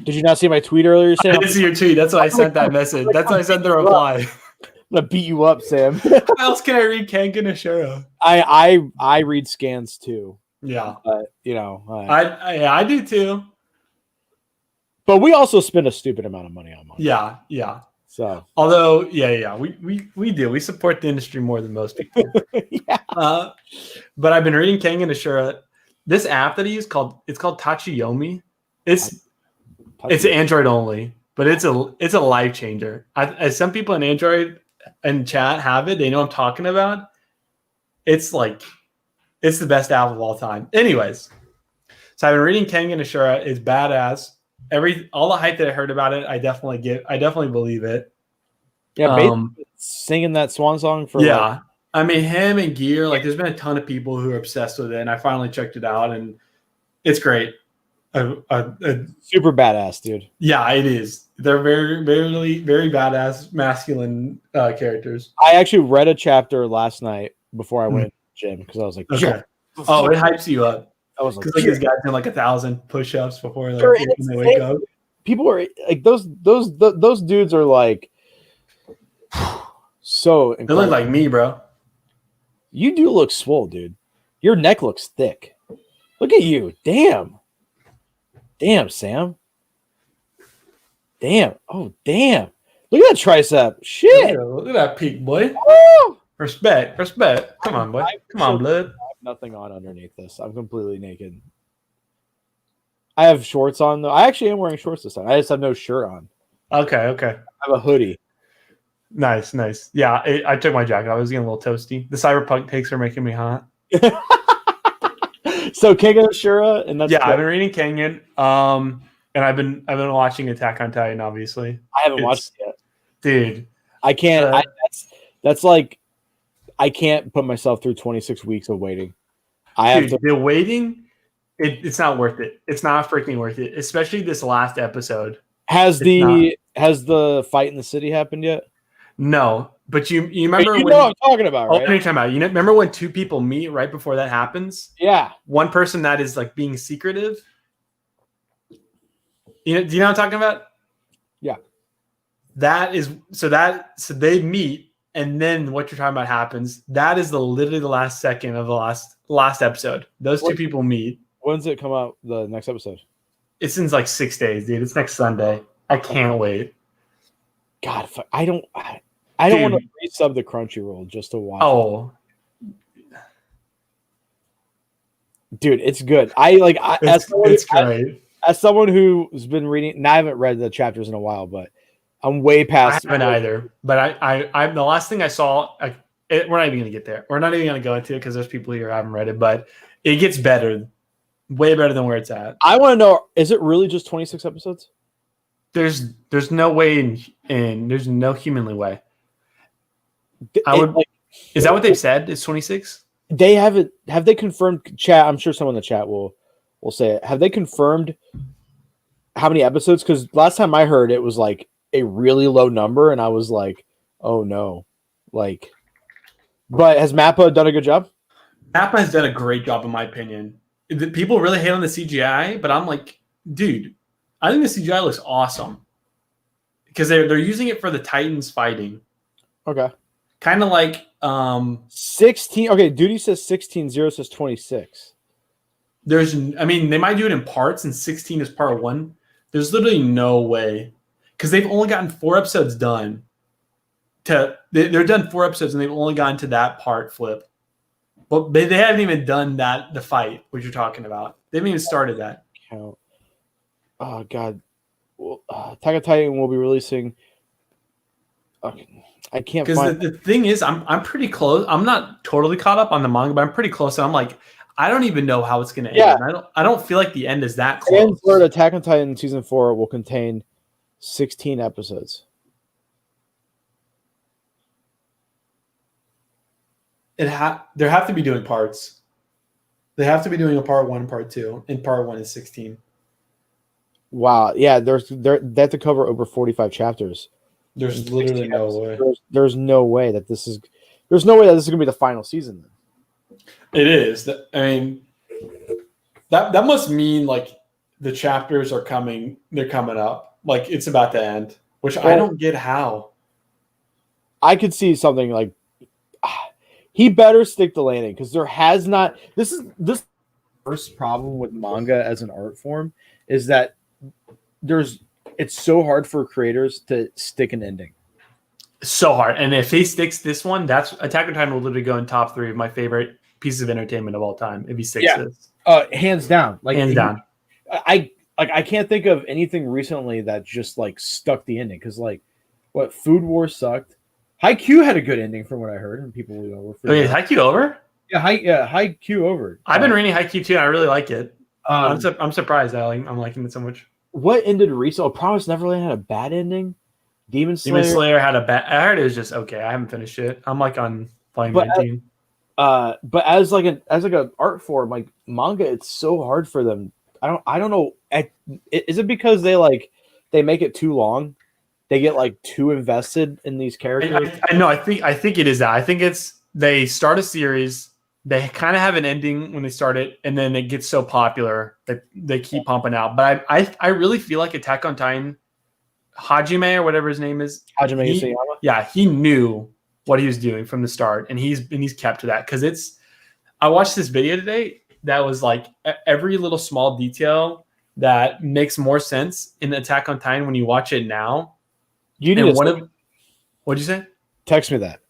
Did you not see my tweet earlier, Sam? I didn't see your tweet. That's why I sent that message. That's why I sent the reply. I'm gonna beat you up, Sam. How else can I read Kengan Ashura? I read scans too. Yeah, but you know, I do too. But we also spend a stupid amount of money on manga. Yeah. So, although, we do. We support the industry more than most people. Yeah. But I've been reading Kengan Ashura. This app that he used it's called Tachiyomi. It's Android only, but it's a life changer. As some people in Android and chat have it, they know what I'm talking about. It's the best app of all time. Anyways, so I've been reading Kengan Ashura. It's badass. All the hype that I heard about it, I definitely believe it. Yeah, singing that swan song for I mean him and Gear, like there's been a ton of people who are obsessed with it, and I finally checked it out, and it's great. Super badass, dude. Yeah, it is. They're very, very, very badass masculine characters. I actually read a chapter last night before I went to the gym because I was like, okay. Oh, it hypes you up. I was like, this guy's doing like 1,000 push-ups before when they wake up. People are like those dudes are like so incredible. They look like me, bro. You do look swole, dude. Your neck looks thick. Look at you. Damn, Sam. Damn. Oh, damn. Look at that tricep. Shit. Look at that peak, boy. Woo! Respect. Come on, boy. Come on, blood. I have nothing on underneath this. I'm completely naked. I have shorts on, though. I actually am wearing shorts this time. I just have no shirt on. Okay. I have a hoodie. Nice. Yeah, I took my jacket. I was getting a little toasty. The Cyberpunk takes are making me hot. So Kengan Ashura, and that's I've been reading Kengan, and I've been watching Attack on Titan. Obviously, I haven't watched it yet, dude. I can't. That's like I can't put myself through 26 weeks of waiting. The waiting. It's not worth it. It's not freaking worth it, especially this last episode. Has the fight in the city happened yet? No, but you remember? You know what I'm talking about, right? Remember when two people meet right before that happens? Yeah. One person that is like being secretive. Do you know what I'm talking about? Yeah. So they meet, and then what you're talking about happens. That is literally the last second of the last episode. Those two people meet. When's it come out? The next episode? It's in like 6 days, dude. It's next Sunday. I can't wait. God, I don't want to resub the Crunchyroll just to watch. Oh, dude, it's good. It's great. As someone who's been reading, and I haven't read the chapters in a while, but I'm way past. I haven't either. But I the last thing I saw, we're not even gonna get there. We're not even gonna go into it because there's people here who haven't read it, but it gets better, way better than where it's at. I want to know: is it really just 26 episodes? There's no way in there's no humanly way. Is that what they've said? It's 26. They haven't. Have they confirmed? Chat. I'm sure someone in the chat will say it. Have they confirmed how many episodes? Because last time I heard, it was like a really low number, and I was like, "Oh no!" Like, but has Mappa done a good job? Mappa has done a great job, in my opinion. People really hate on the CGI, but I'm like, dude, I think the CGI looks awesome because they're using it for the Titans fighting. Okay. Kind of like 16. Okay, Duty says 16. Zero says 26. They might do it in parts, and 16 is part 1. There's literally no way because they've only gotten 4 episodes done. They're done 4 episodes, and they've only gotten to that part flip. But they haven't even done the fight, which you're talking about. They haven't even started that. Oh God. Well, Attack on Titan will be releasing. Okay. I can't find. Because the thing is, I'm pretty close. I'm not totally caught up on the manga, but I'm pretty close. And I'm like, I don't even know how it's going to end. I don't feel like the end is that close. Attack on Titan season 4 will contain 16 episodes. They have to be doing parts. They have to be doing a part 1, part 2, and part 1 is 16. Wow. Yeah, they have to cover over 45 chapters. There's literally no way. There's no way that this is going to be the final season. Then. It is. I mean, that must mean like the chapters are coming. They're coming up. Like it's about to end, which I don't get how. I could see something like he better stick the landing because there has not. This first problem with manga as an art form is that it's so hard for creators to stick an ending. So hard. And if he sticks this one, that's Attack on Titan will literally go in top 3 of my favorite pieces of entertainment of all time. If he sticks this. Hands down. Hands down. I can't think of anything recently that just like stuck the ending. Because like what Food Wars sucked. Haikyuu had a good ending from what I heard, and people were is Haikyuu over? Yeah, Haikyuu over. I've been reading Haikyuu too, and I really like it. I'm surprised I'm liking it so much. What ended recently? Promise Neverland had a bad ending. Demon Slayer had a bad. I heard it was just okay. I haven't finished it. I'm like on volume 19. But as like an art form, like manga, it's so hard for them. I don't know. Is it because they make it too long? They get like too invested in these characters. I think it is that. I think it's they start a series. They kind of have an ending when they start it, and then it gets so popular that they keep pumping out. But I really feel like Attack on Titan, Hajime or whatever his name is, he knew what he was doing from the start, and he's kept to that because I watched this video today that was like every little small detail that makes more sense in Attack on Titan when you watch it now. What'd you say? Text me that.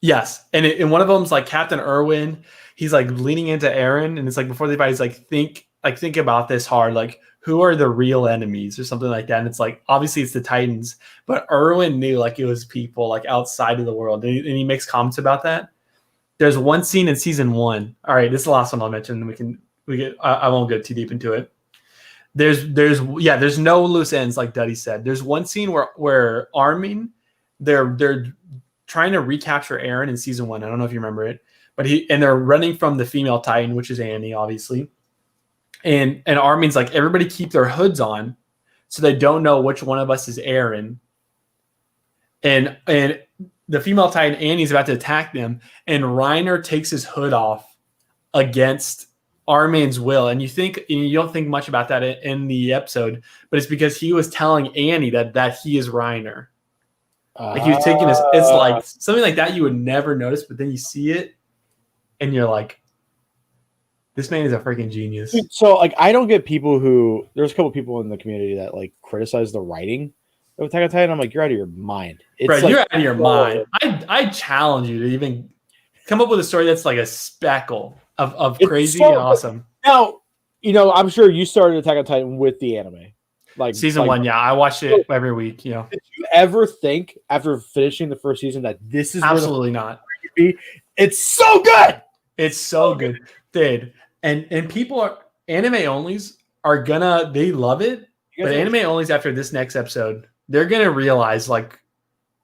Yes, and one of them's like Captain Irwin. He's like leaning into Eren, and it's like before they fight, he's like think about this hard. Like who are the real enemies or something like that? And it's like obviously it's the Titans, but Irwin knew like it was people like outside of the world, and he makes comments about that. There's one scene in season 1. All right, this is the last one I'll mention. I won't go too deep into it. There's no loose ends like Duddy said. There's one scene where Armin they're trying to recapture Eren in season 1. I don't know if you remember it, but they're running from the female Titan, which is Annie, obviously. And Armin's like, everybody keep their hoods on so they don't know which one of us is Eren. And the female Titan, Annie's about to attack them, and Reiner takes his hood off against Armin's will. And you don't think much about that in the episode, but it's because he was telling Annie that he is Reiner. Like he was taking it's like something like that you would never notice, but then you see it and you're like, this man is a freaking genius. So like I don't get people there's a couple people in the community that like criticize the writing Attack on Titan, I'm like, you're out of your mind. It's Bro, like, you're out of your mind. I challenge you to even come up with a story that's like a speckle of crazy so and awesome. Now, I'm sure you started Attack on Titan with the anime. Like Season 1, yeah. I watched it every week, Did you ever think after finishing the first season that this is absolutely not. Be? It's so good. It's so good. Dude. And people are anime onlys are they love it. But anime onlys after this next episode, they're gonna realize like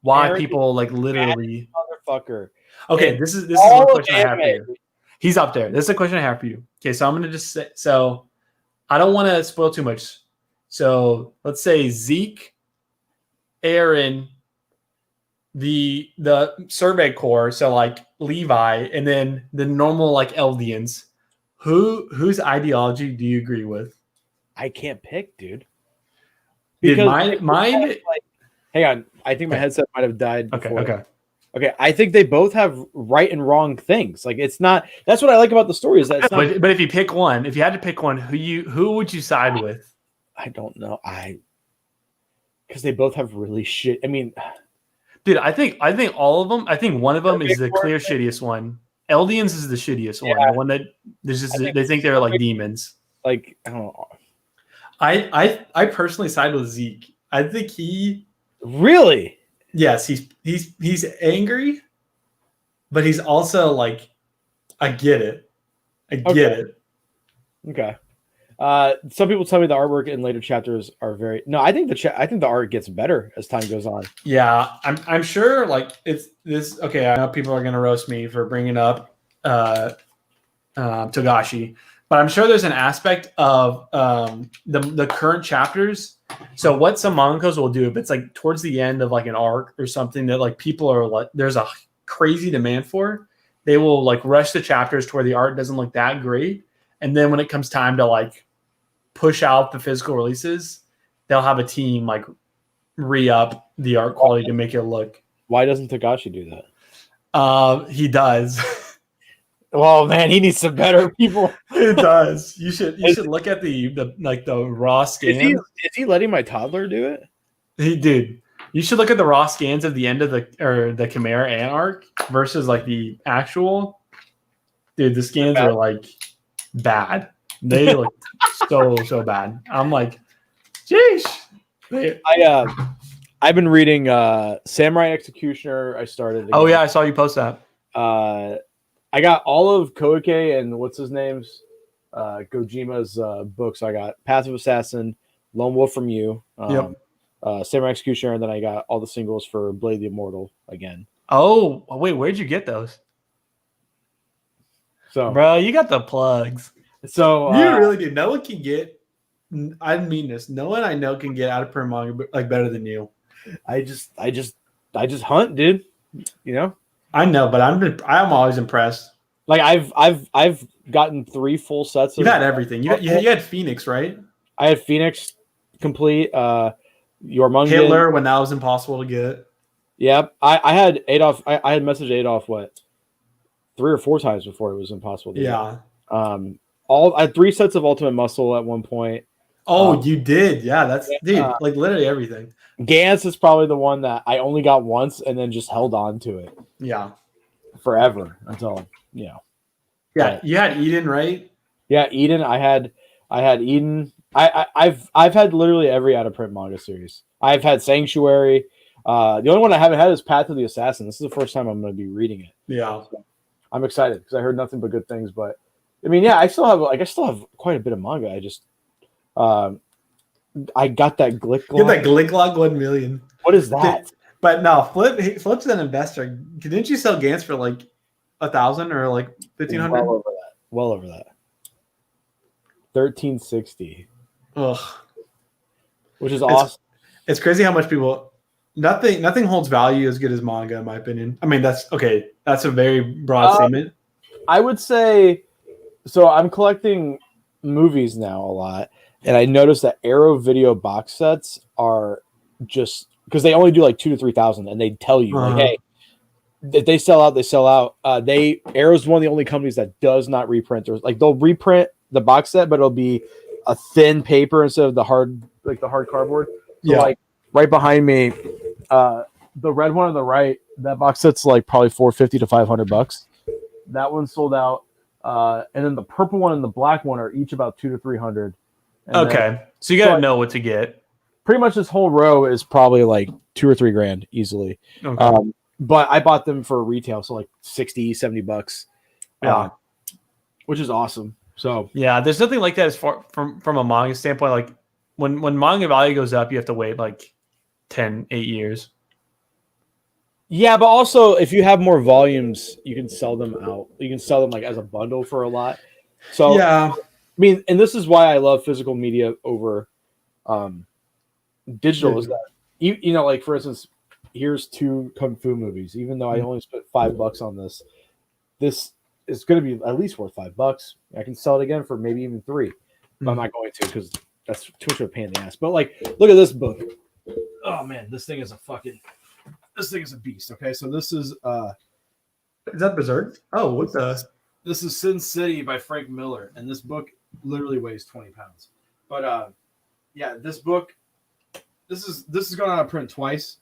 why people like literally motherfucker. Okay, this is a question I have for you. He's up there. This is a question I have for you. Okay, so I'm gonna just say I don't want to spoil too much. So let's say Zeke, Aaron, the Survey Corps, so like Levi, and then the normal like Eldians. Whose ideology do you agree with? I can't pick, dude. Because mine hang on, I think my headset might have died before. Okay, I think they both have right and wrong things. Like it's not. That's what I like about the story is that it's not. But if you pick one, if you had to pick one, who would you side with? I don't know. Because they both have really shit. I mean, dude, I think all of them. I think one of them is the clear shittiest one. Eldians is the shittiest one. The one that there's just they think they're like demons. Like I don't know. I personally side with Zeke. I think he really. Yes, he's angry, but he's also like, I get it. I get it. Okay. Some people tell me the artwork in later chapters are very. No, I think the art gets better as time goes on. Yeah, I'm sure. Like it's this. Okay, I know people are gonna roast me for bringing up Togashi, but I'm sure there's an aspect of the current chapters. So what some mangas will do, if it's like towards the end of like an arc or something that like people are like, there's a crazy demand for, they will like rush the chapters to where the art doesn't look that great. And then when it comes time to like push out the physical releases, they'll have a team like re-up the art quality to make it look. Why doesn't Togashi do that? He does. Well, man, he needs some better people. It does. You should look at the raw scan. Is he letting my toddler do it? He did. You should look at the raw scans of the end of the Chimera Ant arc versus like the actual. Dude, the scans are like bad. They look so bad. I'm like, jeez. I've been reading Samurai Executioner. I started. Again. Oh yeah, I saw you post that. I got all of Koike and what's his name's Gojima's books. I got Path of Assassin, Lone Wolf from You, Samurai Executioner, and then I got all the singles for Blade the Immortal again. Oh wait, where'd you get those? So, bro, you got the plugs. So you really do. No one can get. I mean this. No one I know can get out of per manga like better than you. I just hunt, dude. You know. I know, but I'm always impressed. Like I've gotten 3 full sets. You had everything. You had Phoenix, right? I had Phoenix complete. Jormungand. Hitler when that was impossible to get. Yep, I had Adolf. I had messaged Adolf 3 or 4 times before it was impossible to get. I had 3 sets of Ultimate Muscle at one point. Oh, you did? Yeah, that's like literally everything. Gans is probably the one that I only got once and then just held on to it. Yeah, forever until Yeah, you had Eden, right? Yeah, Eden. I had Eden. I've had literally every out of print manga series. I've had Sanctuary. The only one I haven't had is Path of the Assassin. This is the first time I'm going to be reading it. Yeah, so I'm excited because I heard nothing but good things. But I mean, yeah, I still have quite a bit of manga. I just I got that Glick. Get that Glick 1 million. What is that? But no, Flip's an investor. Didn't you sell Gans for like 1,000 or like 1,500? Well over that. 1,360. Ugh. Which is awesome. It's crazy how much people. Nothing holds value as good as manga, in my opinion. I mean, that's okay. That's a very broad statement. I would say. So I'm collecting movies now a lot. And I noticed that Arrow Video box sets are just because they only do like 2,000 to 3,000, and they tell you like, hey, if they sell out, they sell out. Arrow's one of the only companies that does not reprint. There's like they'll reprint the box set, but it'll be a thin paper instead of the hard cardboard. So like right behind me, the red one on the right, that box set's like probably $450 to $500. That one sold out. And then the purple one and the black one are each about $200 to $300. And Okay, so you gotta know what to get. pretty much this whole row is probably like $2,000 or $3,000 easily. Okay. But I bought them for retail, so like $60-$70. Yeah. Which is awesome. So yeah, there's nothing like that as far from a manga standpoint. Like when manga value goes up, you have to wait like 8 years. yeah, but also if you have more volumes, you can sell them out. You can sell them like as a bundle for a lot. So Yeah. I mean, and this is why I love physical media over digital. Is that you know, like for instance, here's 2 kung fu movies. Even though I only spent $5 on this, this is going to be at least worth $5. I can sell it again for maybe even 3. But I'm not going to because that's too much of a pain in the ass. But like, look at this book. Oh man, this thing is a beast. Okay, so this is that Berserk? Oh, what the? This is Sin City by Frank Miller, and this book literally weighs 20 pounds. But yeah, this book, this is going out of print twice,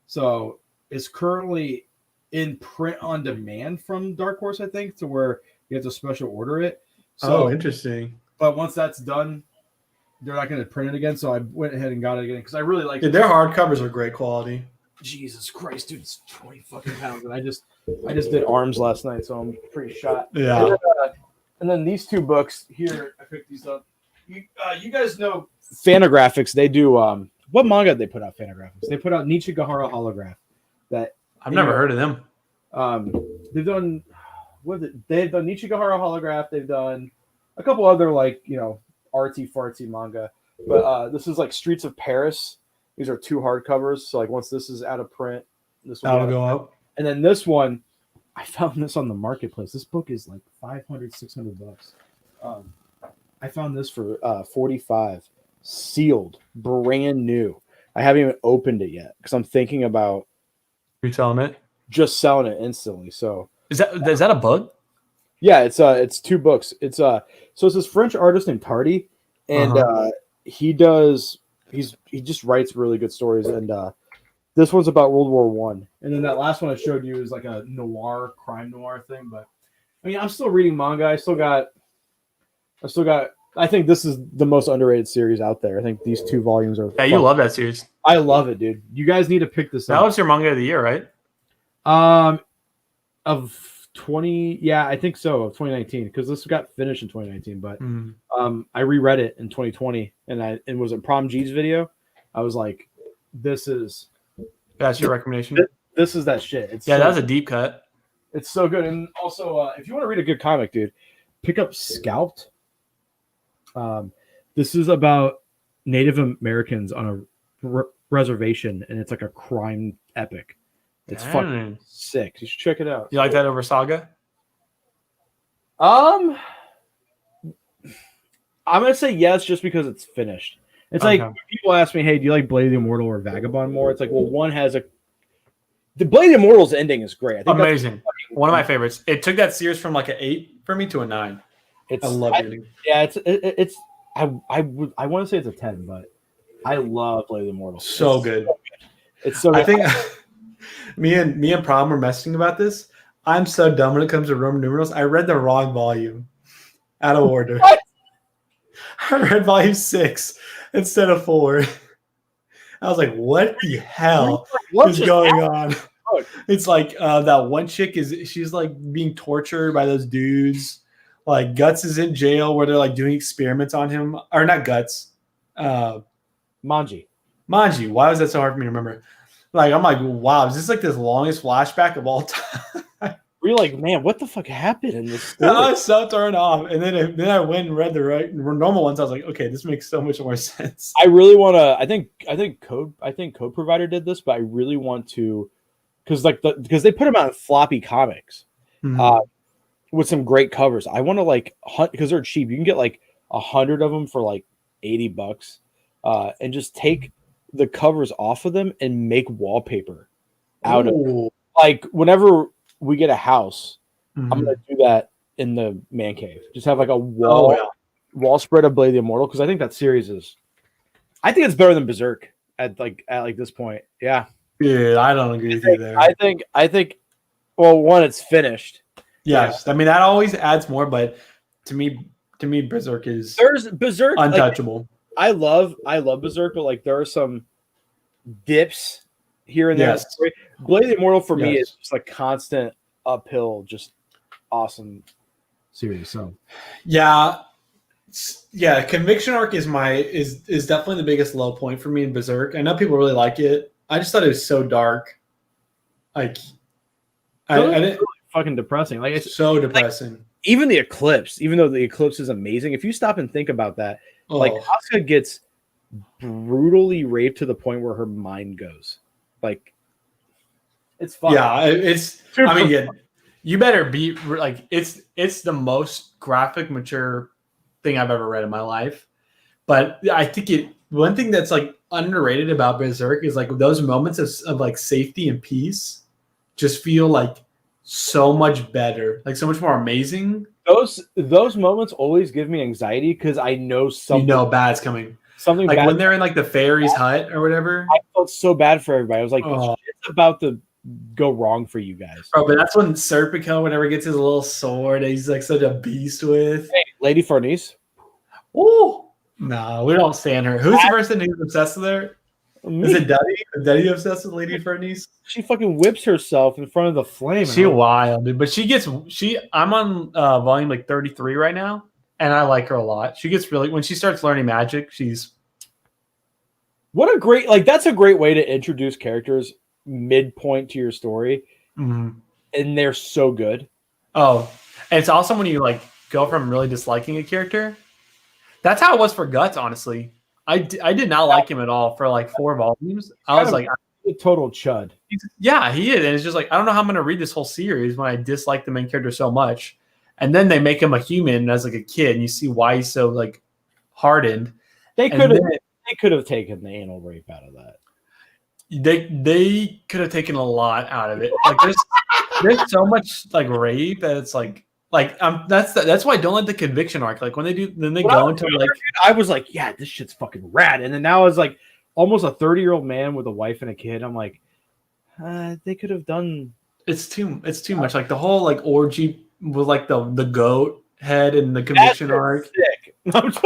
so it's currently in print on demand from Dark Horse, I think, to where you have to special order it. So, Interesting. But once that's done, they're not going to print it again. So I went ahead and got it again because I really like it. Their hardcovers are great quality. Jesus Christ, dude, it's 20 fucking pounds, and I just did arms last night, so I'm pretty shot. Yeah. And then these 2 books here, I picked these up. You guys know Fantagraphics? They do what manga did they put out? Fantagraphics. They put out Nichigahara Holograph. That I've never heard of them. They've done they've done Nichigahara Holograph. They've done a couple other like artsy fartsy manga, but this is like Streets of Paris. These are 2 hardcovers. So like once this is out of print, this will go up. And then this one, I found this on the marketplace. This book is like $500-$600. I found this for $45, sealed, brand new. I haven't even opened it yet because I'm thinking about reselling it, just selling it instantly. So is that a bug? Yeah, it's 2 books. It's so it's this French artist named Tardy, and he just writes really good stories. And this one's about World War One, and then that last one I showed you is like a crime noir thing. But I mean, I'm still reading manga. I still got. I think this is the most underrated series out there. I think these 2 volumes are. Yeah, you love that series. I love it, dude. You guys need to pick this up. That was your manga of the year, right? Of 20, yeah, I think so, of 2019, because this got finished in 2019. But I reread it in 2020, and it was a Prom G's video. I was like, that's your recommendation. This is that shit. That was a deep cut. It's so good. And also, if you want to read a good comic, dude, pick up Scalped. This is about Native Americans on a reservation, and it's like a crime epic. It's fucking sick. You should check it out. You like that over Saga? I'm gonna say yes, just because it's finished. It's like when people ask me, "Hey, do you like Blade of the Immortal or Vagabond more?" It's like, well, one has the Blade of the Immortal's ending is great. I think amazing. One of my favorites. It took that series from like an 8 for me to a 9. I love it. Yeah, it's. I want to say it's a 10, but I love Blade of the Immortal. So good. It's so good. I think me and Prom were messaging about this. I'm so dumb when it comes to Roman numerals. I read the wrong volume out of order. What? I read volume 6 instead of 4. I was like, what the hell is going on? It's like that one chick she's like being tortured by those dudes. Like Guts is in jail where they're like doing experiments on him. Or not Guts. Manji. Why was that so hard for me to remember? Like, I'm like, wow, is this like this longest flashback of all time? We're like, man, what the fuck happened in this story? I was so turned off. And then I went and read the normal ones. I was like, okay, this makes so much more sense. I really want to. I think Code Provider did this, but I really want to, because they put them out in floppy comics, with some great covers. I want to like hunt because they're cheap. You can get like 100 of them for like $80, and just take the covers off of them and make wallpaper out of it. Like whenever we get a house, I'm gonna do that in the man cave. Just have like a wall spread of Blade of the Immortal, because I think that series I think it's better than Berserk. at this point. Yeah. Dude, I don't agree with you there. I think. Well, one, it's finished. Yes, I mean that always adds more, but to me, Berserk is There's Berserk untouchable. I love Berserk, but like there are some dips here and there. Yes. Blade of the Immortal for me is just like constant uphill, just awesome series. So yeah, Conviction Arc is definitely the biggest low point for me in Berserk. I know people really like it. I just thought it was so dark. Like I didn't, really fucking depressing. Like it's so depressing. Like, even the Eclipse, even though the Eclipse is amazing, if you stop and think about that, like Asuka gets brutally raped to the point where her mind goes. Like it's fun. Yeah, it's. I mean, yeah, you better be like it's the most graphic, mature thing I've ever read in my life. But I think one thing that's like underrated about Berserk is like those moments of like safety and peace just feel like so much better, like so much more amazing. Those moments always give me anxiety because I know something. Bad's coming. Something like bad. When they're in like the fairy's hut or whatever. I felt so bad for everybody. I was like, shit's about to go wrong for you guys. Bro, but that's when Serpico, whenever he gets his little sword, he's like such a beast with. Hey, Lady Farnese. Ooh. No, we don't stand her. Who's the person who's obsessed with her? Is it Duddy? Is Duddy obsessed with Lady Farnese? She fucking whips herself in front of the flame. She wild, dude. But I'm on volume like 33 right now, and I like her a lot. She gets really when she starts learning magic, she's that's a great way to introduce characters midpoint to your story. Mm-hmm. And they're so good. Oh, and it's awesome when you like go from really disliking a character. That's how it was for Guts, honestly. I did not like him at all for like 4 volumes. I was like, a total chud. Yeah, he is. And it's just like, I don't know how I'm going to read this whole series when I dislike the main character so much. And then they make him a human as like a kid, and you see why he's so like hardened. They could have taken the anal rape out of that. They could have taken a lot out of it. Like there's so much like rape that it's like that's why I don't like the conviction arc. Like when they do, then they go into like. I was like, yeah, this shit's fucking rad, and then now it's like almost a 30-year-old man with a wife and a kid. I'm like, they could have done. It's too much. Like the whole like orgy with like the goat head and the conviction arc. Sick. That was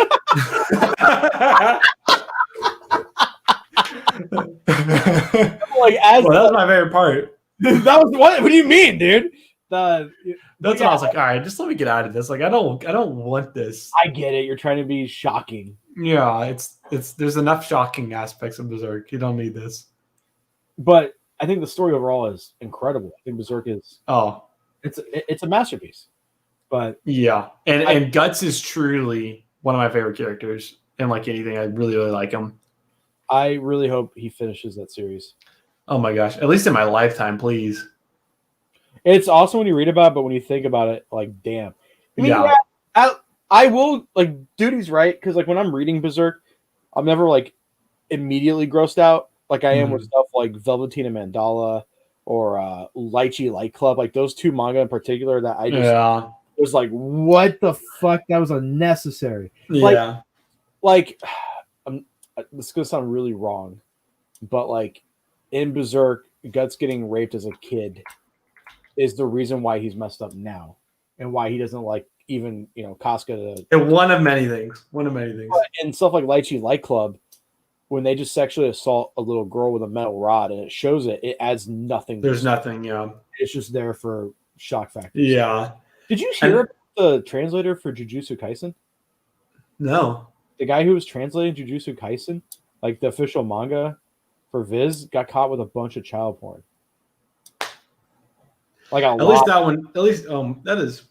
my favorite part. That was what do you mean, dude? That's what I was like, all right, just let me get out of this. Like I don't want this. I get it. You're trying to be shocking. Yeah, it's there's enough shocking aspects of Berserk. You don't need this. But I think the story overall is incredible. I think Berserk is it's a masterpiece. But yeah. And Guts is truly one of my favorite characters. And like anything, I really, really like him. I really hope he finishes that series. Oh my gosh. At least in my lifetime, please. It's awesome when you read about it, but when you think about it, like, damn. I mean, I will, like, duty's right, because, like, when I'm reading Berserk, I'm never, like, immediately grossed out, like I am with stuff like Velveteen and Mandala or Lychee Light Club, like, those 2 manga in particular that I just was like, what the fuck? That was unnecessary. Yeah. Like this is going to sound really wrong, but, like, in Berserk, Guts getting raped as a kid is the reason why he's messed up now and why he doesn't like even, Casca to... One of many things. And stuff like Lychee Light Club, when they just sexually assault a little girl with a metal rod and it shows it adds nothing. There's nothing, yeah. It's just there for shock factor. Yeah. Did you hear about the translator for Jujutsu Kaisen? No. The guy who was translating Jujutsu Kaisen, like the official manga for Viz, got caught with a bunch of child porn. Like at least that one. At least that is.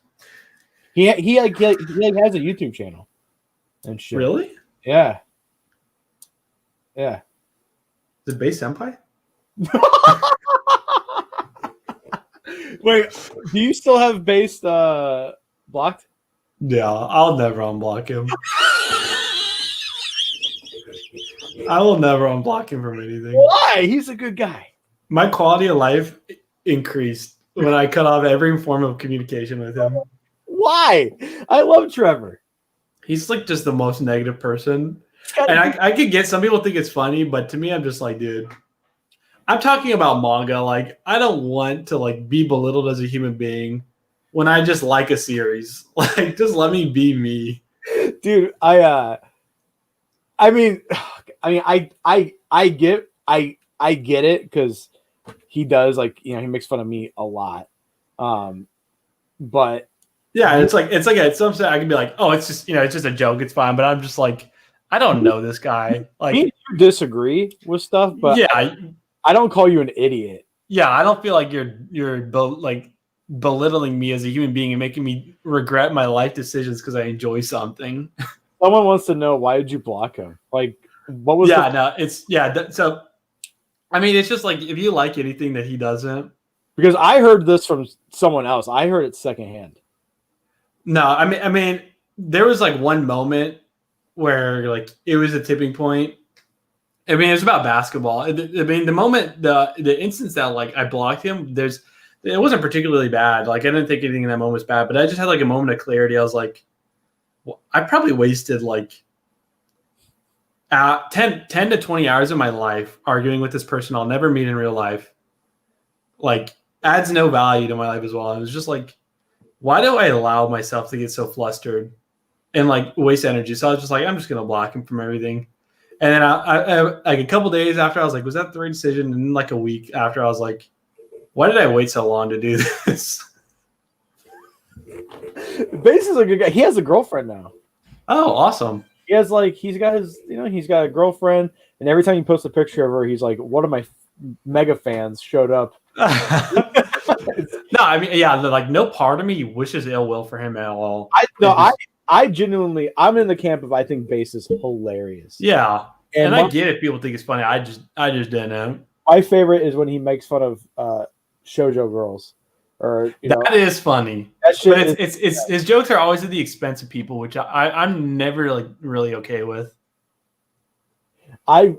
He has a YouTube channel and shit. Really? Yeah. Yeah. Is it Base Senpai? Wait, do you still have Base blocked? Yeah, I'll never unblock him. I will never unblock him from anything. Why? He's a good guy. My quality of life increased when I cut off every form of communication with him. Why? I love Trevor. He's like just the most negative person. And I could get some people think it's funny, but to me, I'm just like, dude, I'm talking about manga. Like, I don't want to like be belittled as a human being when I just like a series. Like, just let me be me, dude. I mean, I get it because he does like he makes fun of me a lot, but yeah. It's like at some point I can be like, oh, it's just it's just a joke, it's fine. But I'm just like, I don't know this guy. Like, you disagree with stuff, but yeah, I don't call you an idiot. Yeah, I don't feel like you're like belittling me as a human being and making me regret my life decisions because I enjoy something. Someone wants to know why did you block him? Like, what was? So I mean, it's just like if you like anything that he doesn't. Because I heard this from someone else. I heard it secondhand. No, I mean, there was like one moment where like it was a tipping point. I mean, it's about basketball. I mean, the moment, the instance that like I blocked him, it wasn't particularly bad. Like, I didn't think anything in that moment was bad, but I just had like a moment of clarity. I was like, well, I probably wasted like 10 to 20 hours of my life arguing with this person I'll never meet in real life. Like, adds no value to my life as well. I was just like, why do I allow myself to get so flustered and like waste energy? So I was just like, I'm just going to block him from everything. And then I like a couple days after, I was like, was that the right decision? And then like a week after, I was like, why did I wait so long to do this? Bass is a good guy. He has a girlfriend now. Oh, awesome. He has like he's got a girlfriend, and every time he posts a picture of her, he's like, one of my mega fans showed up. No, I mean, yeah, like no part of me wishes ill will for him at all. I genuinely, I'm in the camp of I think Bass is hilarious. Yeah, and I get it. People think it's funny. I just didn't know. My favorite is when he makes fun of shoujo girls, or that is funny. That shit. But it's his jokes are always at the expense of people, which I'm never like really okay with. I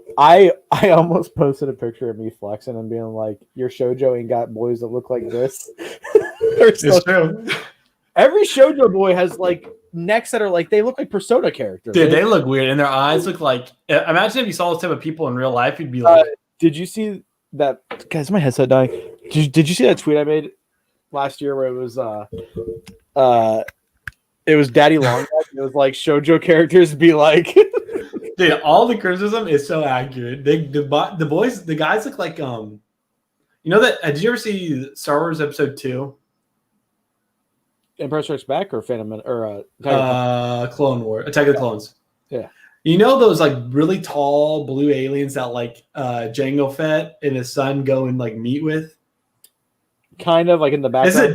almost posted a picture of me flexing and being like, "Your shoujo ain't got boys that look like this." It's true. Every shoujo boy has like necks that are like they look like Persona characters. Dude, they look weird, and their eyes look like. Imagine if you saw this type of people in real life, you'd be like, "Did you see that?" Guys, my headset dying. Did you see that tweet I made last year where it was Daddy Long? It was like shoujo characters be like. Dude, all the criticism is so accurate. The boys, the guys look like you know that. Did you ever see Star Wars Episode 2? Empire Strikes Back or Phantom or Clone War, Attack of the Clones. Yeah. You know those like really tall blue aliens that like Jango Fett and his son go and like meet with? Kind of like in the background. It's a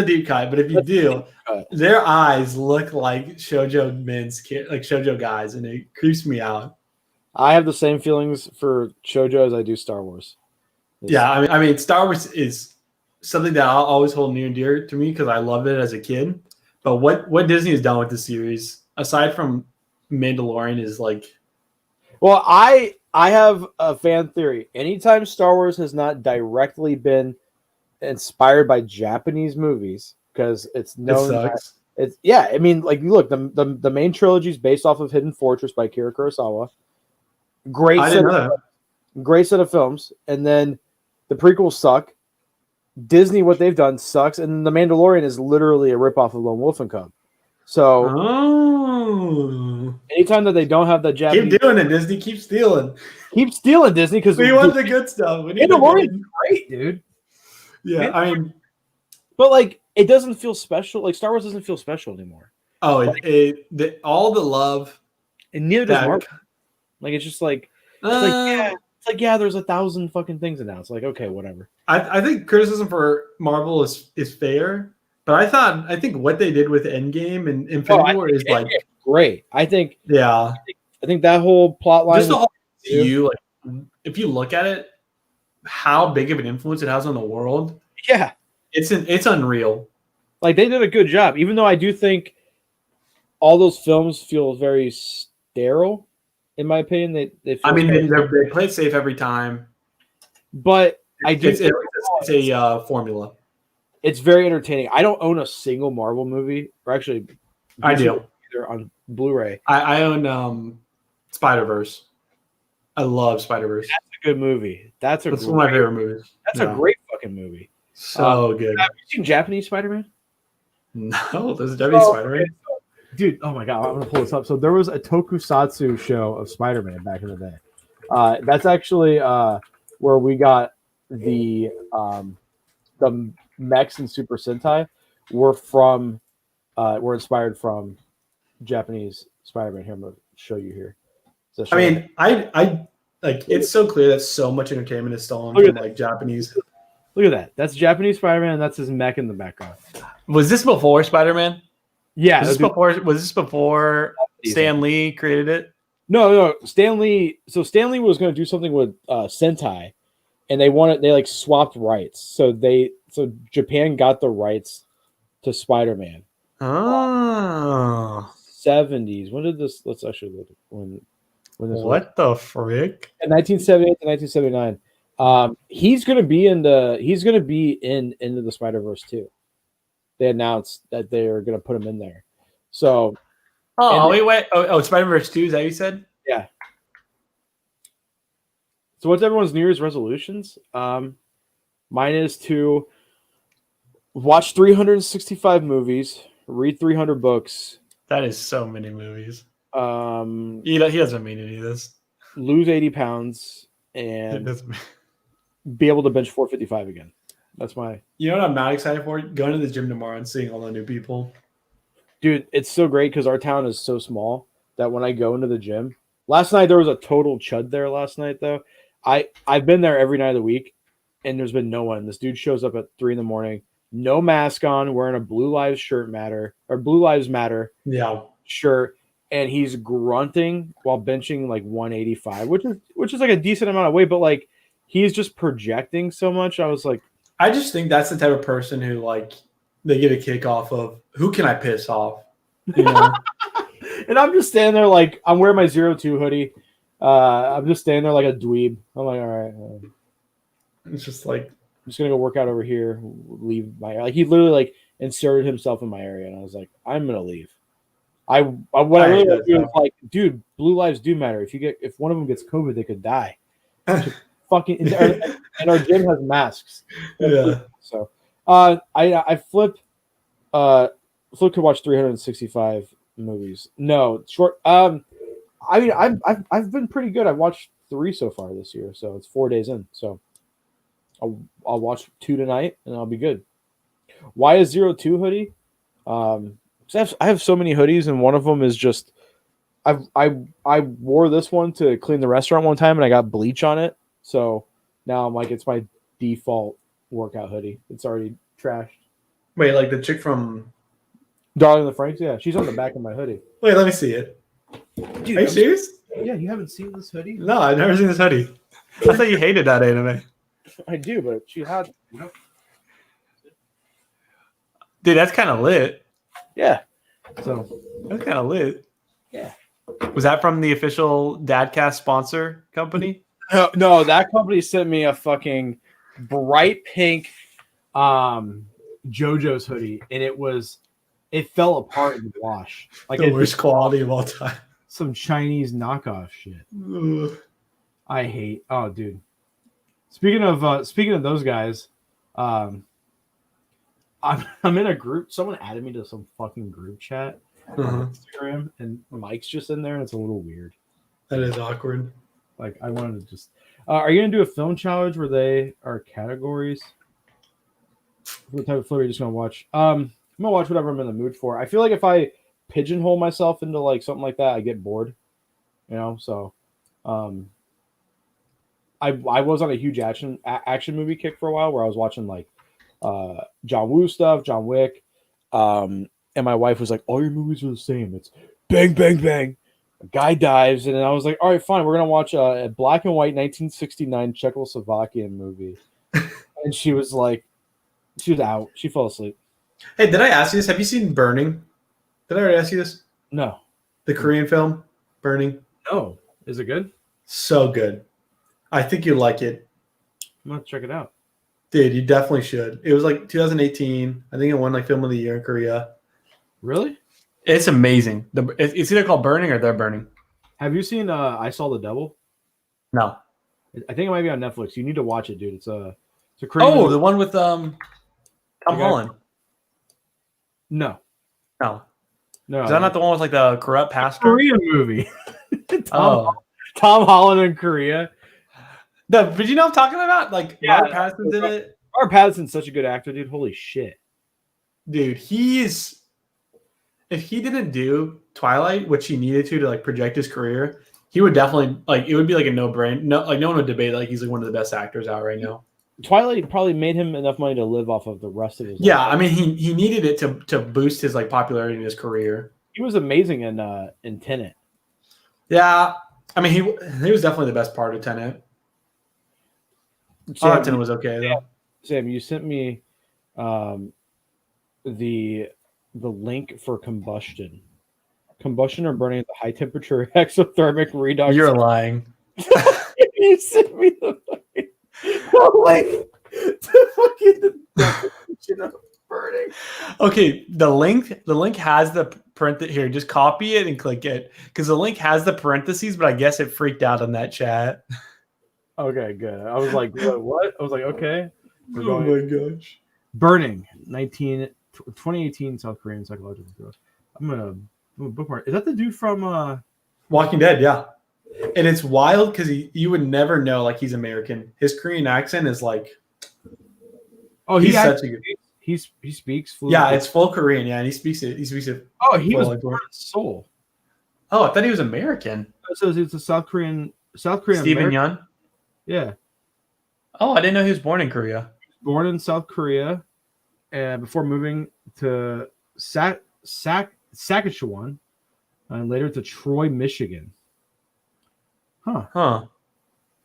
deep cut. But if you do, their eyes look like shoujo like shoujo guys, and it creeps me out. I have the same feelings for shoujo as I do Star Wars. Yeah, I mean, Star Wars is something that I'll always hold near and dear to me because I loved it as a kid. But what Disney has done with the series, aside from Mandalorian, is like. Well, I have a fan theory. Anytime Star Wars has not directly been inspired by Japanese movies, because it's known I mean, like, look, the main trilogy is based off of Hidden Fortress by Akira Kurosawa. Great set of films, and then the prequels suck. Disney, what they've done sucks, and The Mandalorian is literally a ripoff of Lone Wolf and Cub. So, anytime that they don't have the Japanese, keep doing it, Disney. Keep stealing, Disney, because we want the good stuff. Mandalorian is great, dude. Yeah, I mean, but like it doesn't feel special. Like Star Wars doesn't feel special anymore. Oh, all the love, and neither does Marvel. Like it's just like there's 1,000 fucking things in now. It's like okay, whatever. I think criticism for Marvel is fair, but I think what they did with Endgame and Infinity War is like great. I think I think that whole plot line. Just the whole MCU, like if you look at it, how big of an influence it has on the world. Yeah, it's unreal. Like they did a good job, even though I do think all those films feel very sterile. In my opinion, they play it safe every time, but it's a formula. It's very entertaining. I don't own a single Marvel movie, or actually, I do. Either on Blu-ray. I own Spider-Verse. I love Spider-Verse. That's a good movie. That's one of my favorite movies. That's a great fucking movie. So good. Have you seen Japanese Spider-Man? No, there's a Japanese Spider-Man. Dude, oh my god, I'm gonna pull this up. So there was a tokusatsu show of Spider-Man back in the day. That's actually where we got the mechs and Super Sentai were inspired from Japanese Spider-Man. Here, I'm gonna show you here. I mean, I like it's so clear that so much entertainment is stolen from like Japanese. Look at that. That's Japanese Spider-Man, and that's his mech in the background. Was this before Spider-Man? Yeah. Was this before Stan Lee created it? No. Stan Lee. So Stan Lee was going to do something with Sentai, and they like swapped rights. So Japan got the rights to Spider-Man. Oh. 70s. When did this? Let's actually look at when this. What the frick? In 1978 to 1979. He's gonna be in Into the Spider-Verse too. They announced that they're gonna put him in there. So wait. Oh, Spider-Verse 2, is that what you said? Yeah. So what's everyone's New Year's resolutions? Mine is to watch 365 movies, read 300 books. That is so many movies. He doesn't mean any of this. Lose 80 pounds and be able to bench 455 again. That's my. You know what I'm not excited for? Going to the gym tomorrow and seeing all the new people. Dude, it's so great because our town is so small that when I go into the gym, last night there was a total chud there. Last night though, I've been there every night of the week, and there's been no one. This dude shows up at 3 a.m, no mask on, wearing a Blue Lives Matter shirt, and he's grunting while benching like 185, which is like a decent amount of weight, but like he's just projecting so much. I was like, I just think that's the type of person who like they get a kick off of who can I piss off, you know? And I'm just standing there like I'm wearing my 02 hoodie. I'm just standing there like a dweeb. I'm like, all right. It's just like I'm just gonna go work out over here. Leave my he literally like inserted himself in my area, and I was like, I'm gonna leave. I really want to do is like, dude, blue lives do matter. If one of them gets COVID, they could die. Fucking and our gym has masks. Yeah. So I flip to watch 365 movies. No, short. I mean, I've been pretty good. I've watched 3 so far this year, so it's 4 days in. So I'll watch 2 tonight, and I'll be good. Why is 02 hoodie? I have so many hoodies, and one of them is just I wore this one to clean the restaurant one time, and I got bleach on it. So now I'm like, it's my default workout hoodie. It's already trashed. Wait, like the chick from Darling in the Franxx? Yeah, she's on the back of my hoodie. Wait, let me see it. Dude, are you serious? Yeah, you haven't seen this hoodie? No, I've never seen this hoodie. I thought you hated that anime. I do, but she had. Dude, that's kind of lit. Yeah. So that's kind of lit. Yeah. Was that from the official Dadcast sponsor company? No, that company sent me a fucking bright pink JoJo's hoodie, and it fell apart in the wash. Like the worst quality of all time. Some Chinese knockoff shit. Ugh. I hate. Oh, dude. Speaking of those guys, I'm in a group. Someone added me to some fucking group chat on Instagram, and Mike's just in there, and it's a little weird. That is awkward. Like, I wanted to just. Are you gonna do a film challenge where they are categories? What type of film are you just gonna watch? I'm gonna watch whatever I'm in the mood for. I feel like if I pigeonhole myself into like something like that, I get bored. You know, so I was on a huge action movie kick for a while where I was watching like John Woo stuff, John Wick, and my wife was like, "All your movies are the same. It's bang, bang, bang. A guy dives," and then I was like, "All right, fine. We're gonna watch a black and white 1969 Czechoslovakian movie." And she was like, she was out. She fell asleep. Hey, did I ask you this? Have you seen Burning? Did I already ask you this? No. The Korean film Burning. No. Is it good? So good. I think you'd like it. I'm gonna check it out. Dude, you definitely should. It was like 2018. I think it won like Film of the Year in Korea. Really? It's amazing. It's either called Burning or They're Burning. Have you seen I Saw the Devil? No. I think it might be on Netflix. You need to watch it, dude. It's a Korean Oh, movie. the one with Tom Holland. No. No. No. Is that not the one with like the corrupt pastor? Korean movie. Tom Holland in Korea. But you know what I'm talking about? Like, Yeah, Robert Pattinson's in it. Robert Pattinson's such a good actor, dude. Holy shit. Dude, if he didn't do Twilight, which he needed to like project his career, he would definitely like it would be like a no-brainer. No, like no one would debate like he's like one of the best actors out right now. Twilight probably made him enough money to live off of the rest of his life. Yeah, I mean he needed it to boost his like popularity in his career. He was amazing in Tenet. Yeah, I mean he was definitely the best part of Tenet. Tenet was okay though. Sam, you sent me the link for combustion. Combustion or burning at the high temperature exothermic redox. You're lying. You sent me the link to fucking definition of burning. Okay, the link has the print here. Just copy it and click it because the link has the parentheses, but I guess it freaked out on that chat. Okay, good. I was like, what? I was like, okay. Oh my gosh. Burning 2018 South Korean psychological thriller. I'm gonna bookmark. Is that the dude from Walking Dead? Yeah. And it's wild because you would never know like he's American. His Korean accent is like, he's such a good. He speaks fluent. Yeah, it's full Korean. Yeah, and he speaks it. He speaks it. Oh, he was born in Seoul. Oh, I thought he was American. So it's a South Korean. Stephen Yeun. Yeah. Oh, I didn't know he was born in Korea. Born in South Korea, and before moving to Saskatchewan, and later to Troy, Michigan. Huh.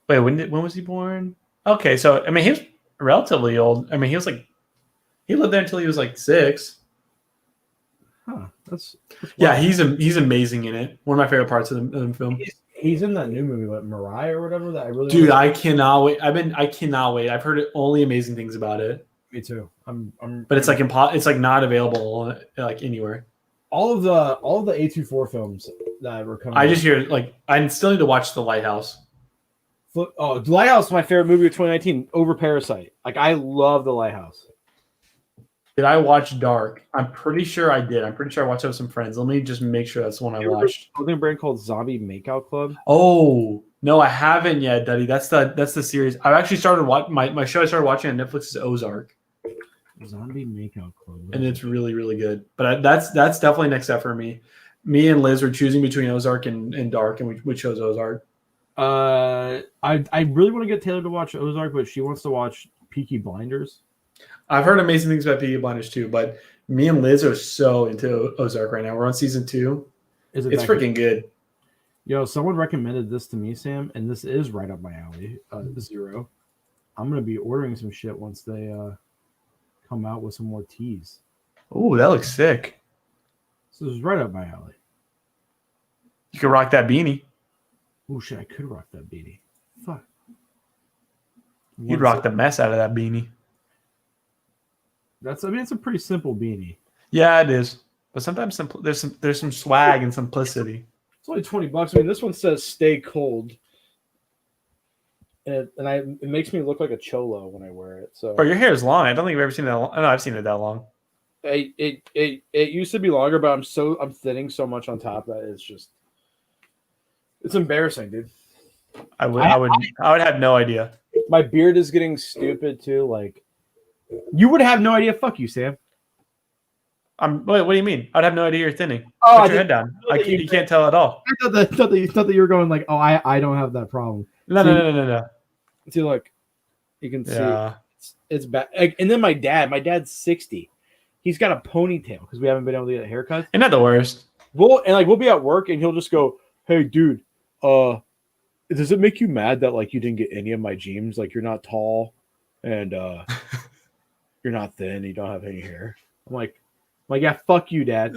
Wait, when was he born? Okay, so I mean he was relatively old. I mean he lived there until he was like 6. Huh. That's yeah. He's amazing in it. One of my favorite parts of the film. He's in that new movie, like Mariah or whatever. That I really dude. I cannot wait. I cannot wait. I've heard only amazing things about it. Me too. But it's like it's like not available like anywhere. All of the A24 films that were coming. I just hear like I still need to watch The Lighthouse. The Lighthouse is my favorite movie of 2019 over Parasite. Like I love The Lighthouse. Did I watch Dark? I'm pretty sure I did. I'm pretty sure I watched it with some friends. Let me just make sure that's the one I watched. A clothing brand called Zombie Makeout Club. Oh no, I haven't yet, Duddy. That's the series. I've actually started watching my show. I started watching on Netflix is Ozark. Zombie Makeout Club, and it's really really good. But that's definitely next step for me. Me and Liz were choosing between Ozark and Dark, and we chose Ozark. I really want to get Taylor to watch Ozark, but she wants to watch Peaky Blinders. I've heard amazing things about Peaky Blinders too, but me and Liz are so into Ozark right now. We're on season 2. It's freaking good. Yo, someone recommended this to me, Sam, and this is right up my alley. Zero. I'm gonna be ordering some shit once they come out with some more teas. Oh, that looks sick. So this is right up my alley. You could rock that beanie. Oh shit, I could rock that beanie. Fuck. You'd rock the mess out of that beanie. It's a pretty simple beanie. Yeah, it is. But sometimes there's some swag and simplicity. It's only $20. I mean, this one says "Stay cold," and it makes me look like a cholo when I wear it. So, your hair is long. I don't think I've ever seen that long. I know I've seen it that long. It used to be longer, but I'm thinning so much on top that it's embarrassing, dude. I would have no idea. My beard is getting stupid too. Like, you would have no idea. Fuck you, Sam. Wait, what do you mean? I'd have no idea you're thinning. Oh, Put your head down. You can't tell at all. I thought that you were going like, oh, I don't have that problem. No. See, look, you can see it's bad. And then my dad's 60. He's got a ponytail because we haven't been able to get a haircut. And not the worst. We'll be at work and he'll just go, "Hey, dude, does it make you mad that like you didn't get any of my jeans? Like you're not tall and you're not thin, you don't have any hair." I'm like, yeah, fuck you, Dad.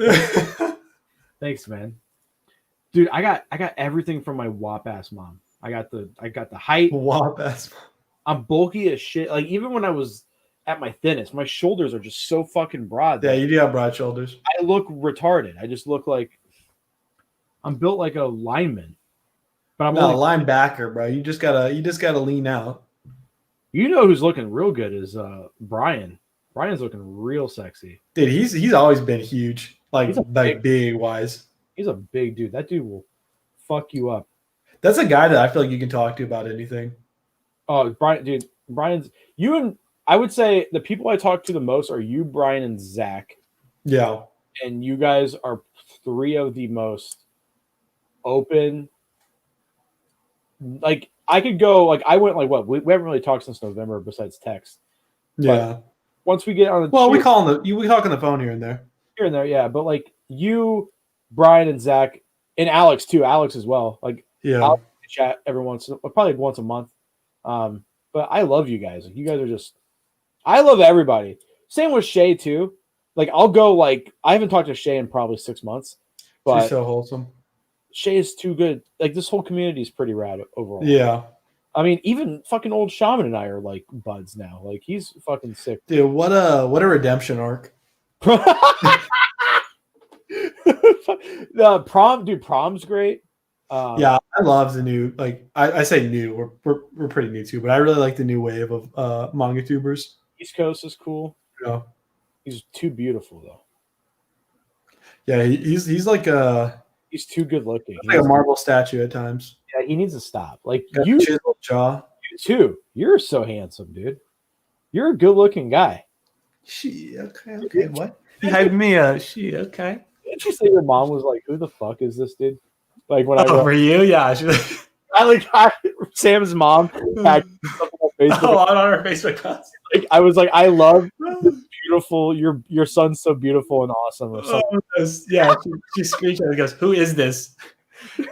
Thanks, man. Dude, I got everything from my wop ass mom. I got the height. Wop ass. I'm bulky as shit. Like even when I was at my thinnest, my shoulders are just so fucking broad. Yeah, you do have broad shoulders. I look retarded. I just look like I'm built like a lineman. But I'm No, only, linebacker, bro. You just gotta lean out. you know who's looking real good is Brian. Brian's looking real sexy. Dude, he's always been huge. He's a Big wise. he's a big dude. That dude will fuck you up. That's a guy that I feel like you can talk to about anything. Oh, Brian, dude, Brian's you and I would say the people I talk to the most are you, Brian, and Zach. Yeah. And you guys are three of the most open. Like I could go, like I went like what we haven't really talked since November besides text. Yeah. Once we get on the Well, we talk on the phone here and there. here and there, yeah. But like you, Brian, and Zach, and Alex too, Alex as well. Like Yeah. I'll chat every probably once a month. But I love you guys. Like you guys are just, I love everybody. Same with Shay too. Like I'll go like I haven't talked to Shay in probably 6 months, but She's so wholesome. Shay is too good. Like this whole community is pretty rad overall. Yeah. I mean, even fucking old Shaman and I are like buds now. Like he's fucking sick. Dude, what a redemption arc. The prom, dude, prom's great. Yeah, I love the new, like I say new, we're pretty new too, but I really like the new wave of manga tubers. East Coast is cool. Yeah. He's too beautiful though. Yeah, he's like He's too good looking. like a marble statue at times. Yeah, he needs to stop. Like Got you, chiseled jaw. you too. You're so handsome, dude. You're a good looking guy. Okay, what? You hyped me up. Okay. Didn't you say your mom was like, "Who the fuck is this dude?" Like when I for you, yeah. Sam's mom tagged me on Facebook. Oh, on her Facebook post. Like, I was like, I love this beautiful. Your son's so beautiful and awesome. Or something. Yeah, she screeched and goes, "Who is this?"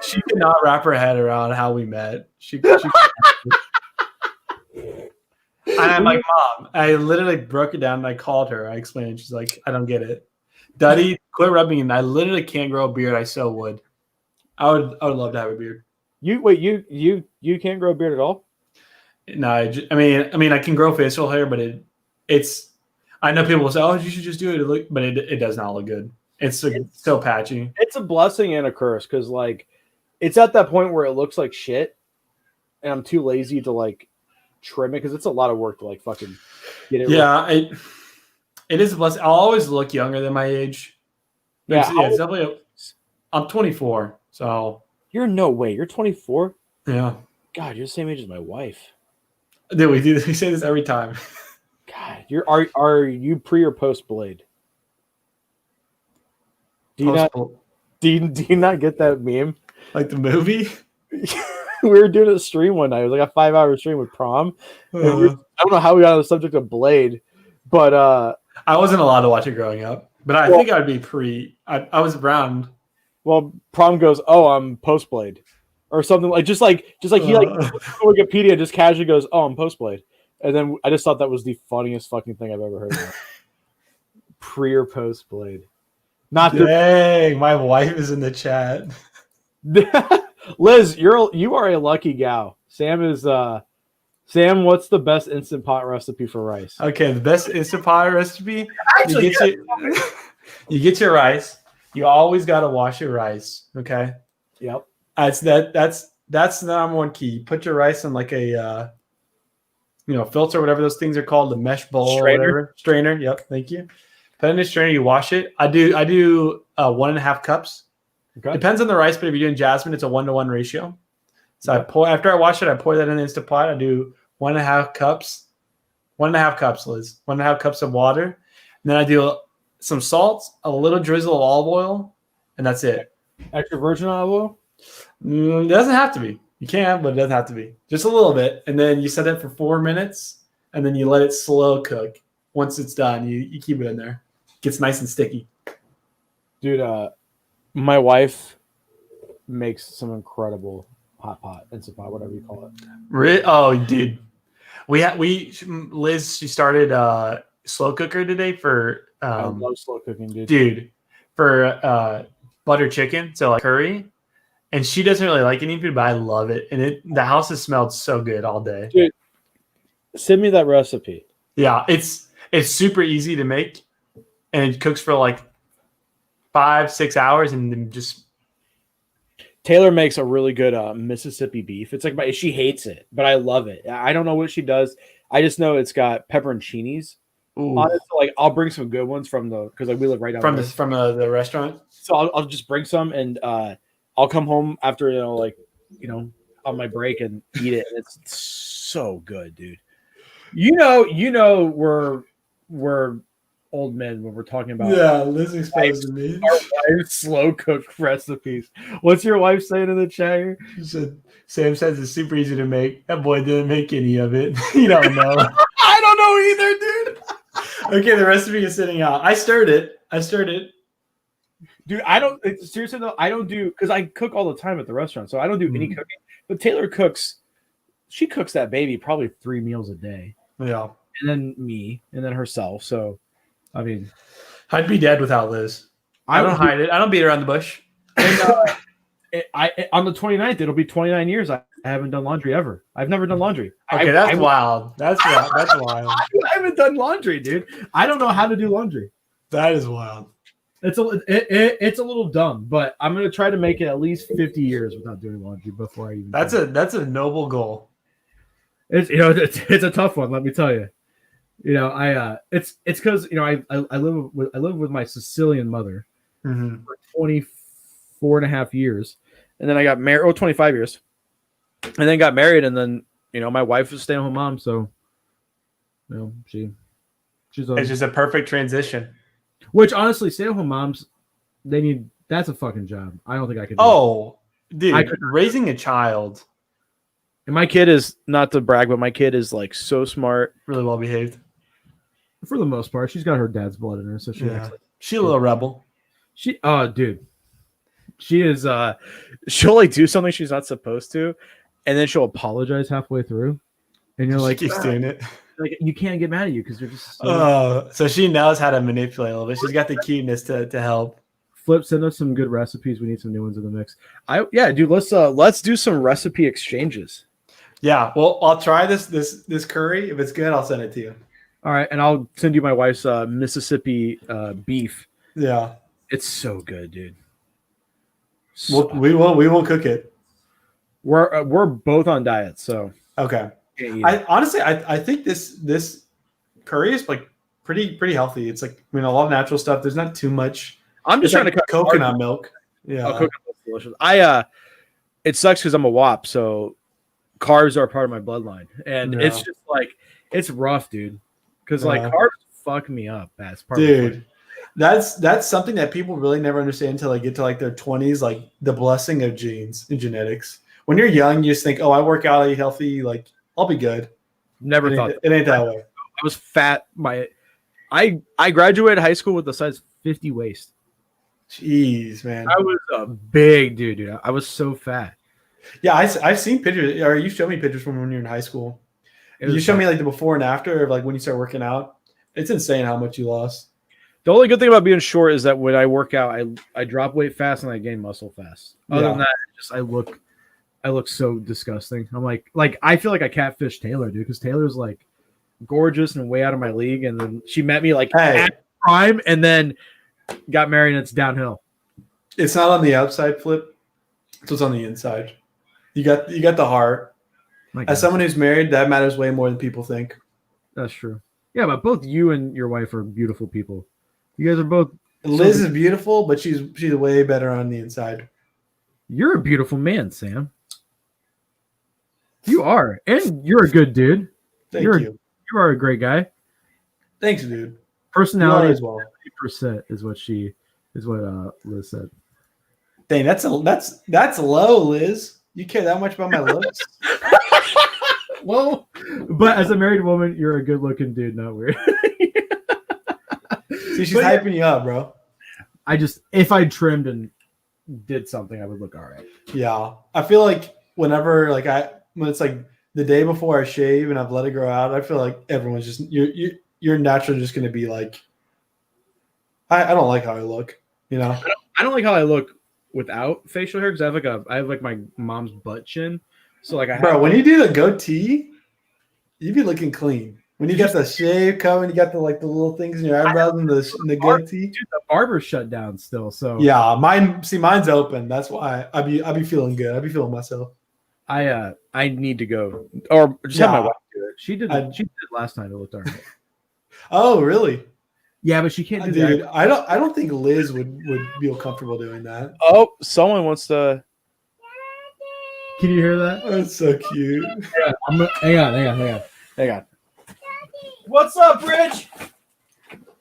She could not wrap her head around how we met. And I'm like, Mom, I literally broke it down and I called her. I explained. She's like, I don't get it. Duddy, quit rubbing it. I literally can't grow a beard. I so would. I would love to have a beard. You can't grow a beard at all? No, I mean, I can grow facial hair, but it's. I know people will say, "Oh, you should just do it," but it does not look good. It's so patchy. It's a blessing and a curse because like, it's at that point where it looks like shit, and I'm too lazy to like trim it because it's a lot of work to like fucking get it. Yeah, it is a blessing. I'll always look younger than my age. Yeah, it's definitely. I'm 24, so you're no way. You're 24. Yeah. God, you're the same age as my wife. Dude, we say this every time. God, are you pre or post Blade? Do you not get that meme? Like the movie? We were doing a stream one night. It was like a 5-hour stream with Prom. I don't know how we got on the subject of Blade, but I wasn't allowed to watch it growing up. But I think I'd be pre. I was around. Well, Prom goes, "Oh, I'm post Blade," or something like just like he like Wikipedia just casually goes, "Oh, I'm post Blade," and then I just thought that was the funniest fucking thing I've ever heard of. Pre or post Blade? Not dang. My wife is in the chat. Liz, you are a lucky gal. Sam is Sam. What's the best instant pot recipe for rice? Okay, the best instant pot recipe. Actually, you get your rice. You always got to wash your rice. Okay. Yep. That's the number one key. Put your rice in like a filter, whatever those things are called, the mesh bowl, strainer. Yep. Thank you. Put in the strainer. You wash it. I do 1.5 cups. Okay. Depends on the rice, but if you're doing jasmine, it's a 1-to-1 ratio. So after I wash it, I pour that in the Instant Pot. I do 1.5 cups. 1.5 cups, Liz. 1.5 cups of water. And then I do some salt, a little drizzle of olive oil, and that's it. Extra virgin olive oil? It doesn't have to be. You can, but it doesn't have to be. Just a little bit. And then you set it for 4 minutes, and then you let it slow cook. Once it's done, you keep it in there. It gets nice and sticky. Dude, my wife makes some incredible hot pot, instant pot, whatever you call it. Oh, dude. Liz, she started slow cooker today for I love slow cooking, dude, for butter chicken, so like curry. And she doesn't really like any food, but I love it. And the house has smelled so good all day. Dude, send me that recipe. Yeah, it's super easy to make, and it cooks for like 5-6 hours, and then just Taylor makes a really good Mississippi beef. It's like she hates it, but I love it. I don't know what she does. I just know it's got pepperoncinis on it. So like I'll bring some good ones from because like we live right down from the restaurant. So I'll just bring some and I'll come home after on my break and eat it. And it's so good, dude. We're old men when we're talking about Liz exposed me. Our wife's slow cook recipes. What's your wife saying in the chat here? She said, Sam says it's super easy to make. That boy didn't make any of it. You don't know. I don't know either, dude. Okay, the recipe is sitting out. I stirred it. Dude, I don't seriously though. I don't do because I cook all the time at the restaurant, so I don't do any cooking. But Taylor cooks. She cooks that baby probably 3 meals a day. Yeah, and then me, and then herself. So, I mean, I'd be dead without Liz. I don't hide it. I don't beat around the bush. And, on the 29th, it'll be 29 years. I haven't done laundry ever. I've never done laundry. Okay, that's wild. That's wild. That's wild. I haven't done laundry, dude. I don't know how to do laundry. That is wild. It's a little dumb, but I'm gonna try to make it at least 50 years without doing laundry before I even. That's a noble goal. It's a tough one. Let me tell you. It's because I live with my Sicilian mother for 24 and a half years, and then I got married. 25 years, and then got married, and then my wife is a stay-at-home mom, so she's. It's just a perfect transition. Which honestly, stay-at-home moms, that's a fucking job. I don't think I could. Dude, raising a child. And my kid is, not to brag, but my kid is like so smart, really well behaved. For the most part, she's got her dad's blood in her, so she's a little rebel. Dude, she is. She'll like do something she's not supposed to, and then she'll apologize halfway through, and you're like, keeps doing it. Like you can't get mad at you because you're just. So she knows how to manipulate a little bit. She's got the cuteness to help. Flip, send us some good recipes. We need some new ones in the mix. Dude, let's do some recipe exchanges. Yeah, well, I'll try this curry. If it's good, I'll send it to you. All right, and I'll send you my wife's Mississippi beef. Yeah, it's so good, dude. We will cook it. We're both on diets, so okay. I think this curry is like pretty healthy. It's like a lot of natural stuff. There's not too much. I'm just trying to cut coconut milk. Yeah, coconut milk's delicious. It sucks because I'm a WAP, so carbs are a part of my bloodline, and it's just like it's rough, dude. Because like carbs fuck me up. That's part dude. That's something that people really never understand until they get to like their 20s, like the blessing of genes and genetics. When you're young, you just think, oh, I work out, I eat healthy, like I'll be good. Never thought it ain't that way. I was fat. I graduated high school with a size 50 waist. Jeez, man. I was a big dude. I was so fat. Yeah, I've seen pictures. Or you showed me pictures from when you were in high school. You showed me like the before and after of like when you start working out. It's insane how much you lost. The only good thing about being short is that when I work out, I drop weight fast and I gain muscle fast. Other than that, I look so disgusting. I'm like I feel like I catfish Taylor, dude, because Taylor's like gorgeous and way out of my league. And then she met me like at prime and then got married and it's downhill. It's not on the outside, Flip. It's what's on the inside. You got the heart. As someone who's married, that matters way more than people think. That's true. Yeah, but both you and your wife are beautiful people. You guys are both. Liz is beautiful, but she's way better on the inside. You're a beautiful man, Sam. You are, and you're a good dude. Thank you. You are a great guy. Thanks, dude. Personality as well. 50% is what Liz said. Dang, that's low, Liz. You care that much about my looks? Well, but as a married woman, you're a good-looking dude, not weird. See, she's hyping you up, bro. If I trimmed and did something, I would look all right. Yeah, I feel like when it's like the day before I shave and I've let it grow out, I feel like everyone's just you're naturally just going to be like, I don't like how I look, you know. I don't like how I look without facial hair because I have my mom's butt chin. So like when you do the goatee, you be looking clean. When you got the shave coming, you got the little things in your eyebrows and the goatee. Dude, the barber shut down still. So Yeah, mine's open. That's why I be feeling good. I be feeling myself. I need to go or just have my Yeah. wife do it. She did it last night. It looked alright. Oh, really? Yeah, but she can't do Dude, that. I don't think Liz would feel comfortable doing that. Oh, someone wants to. Can you hear that? That's so cute. Yeah, hang on. What's up, Rich?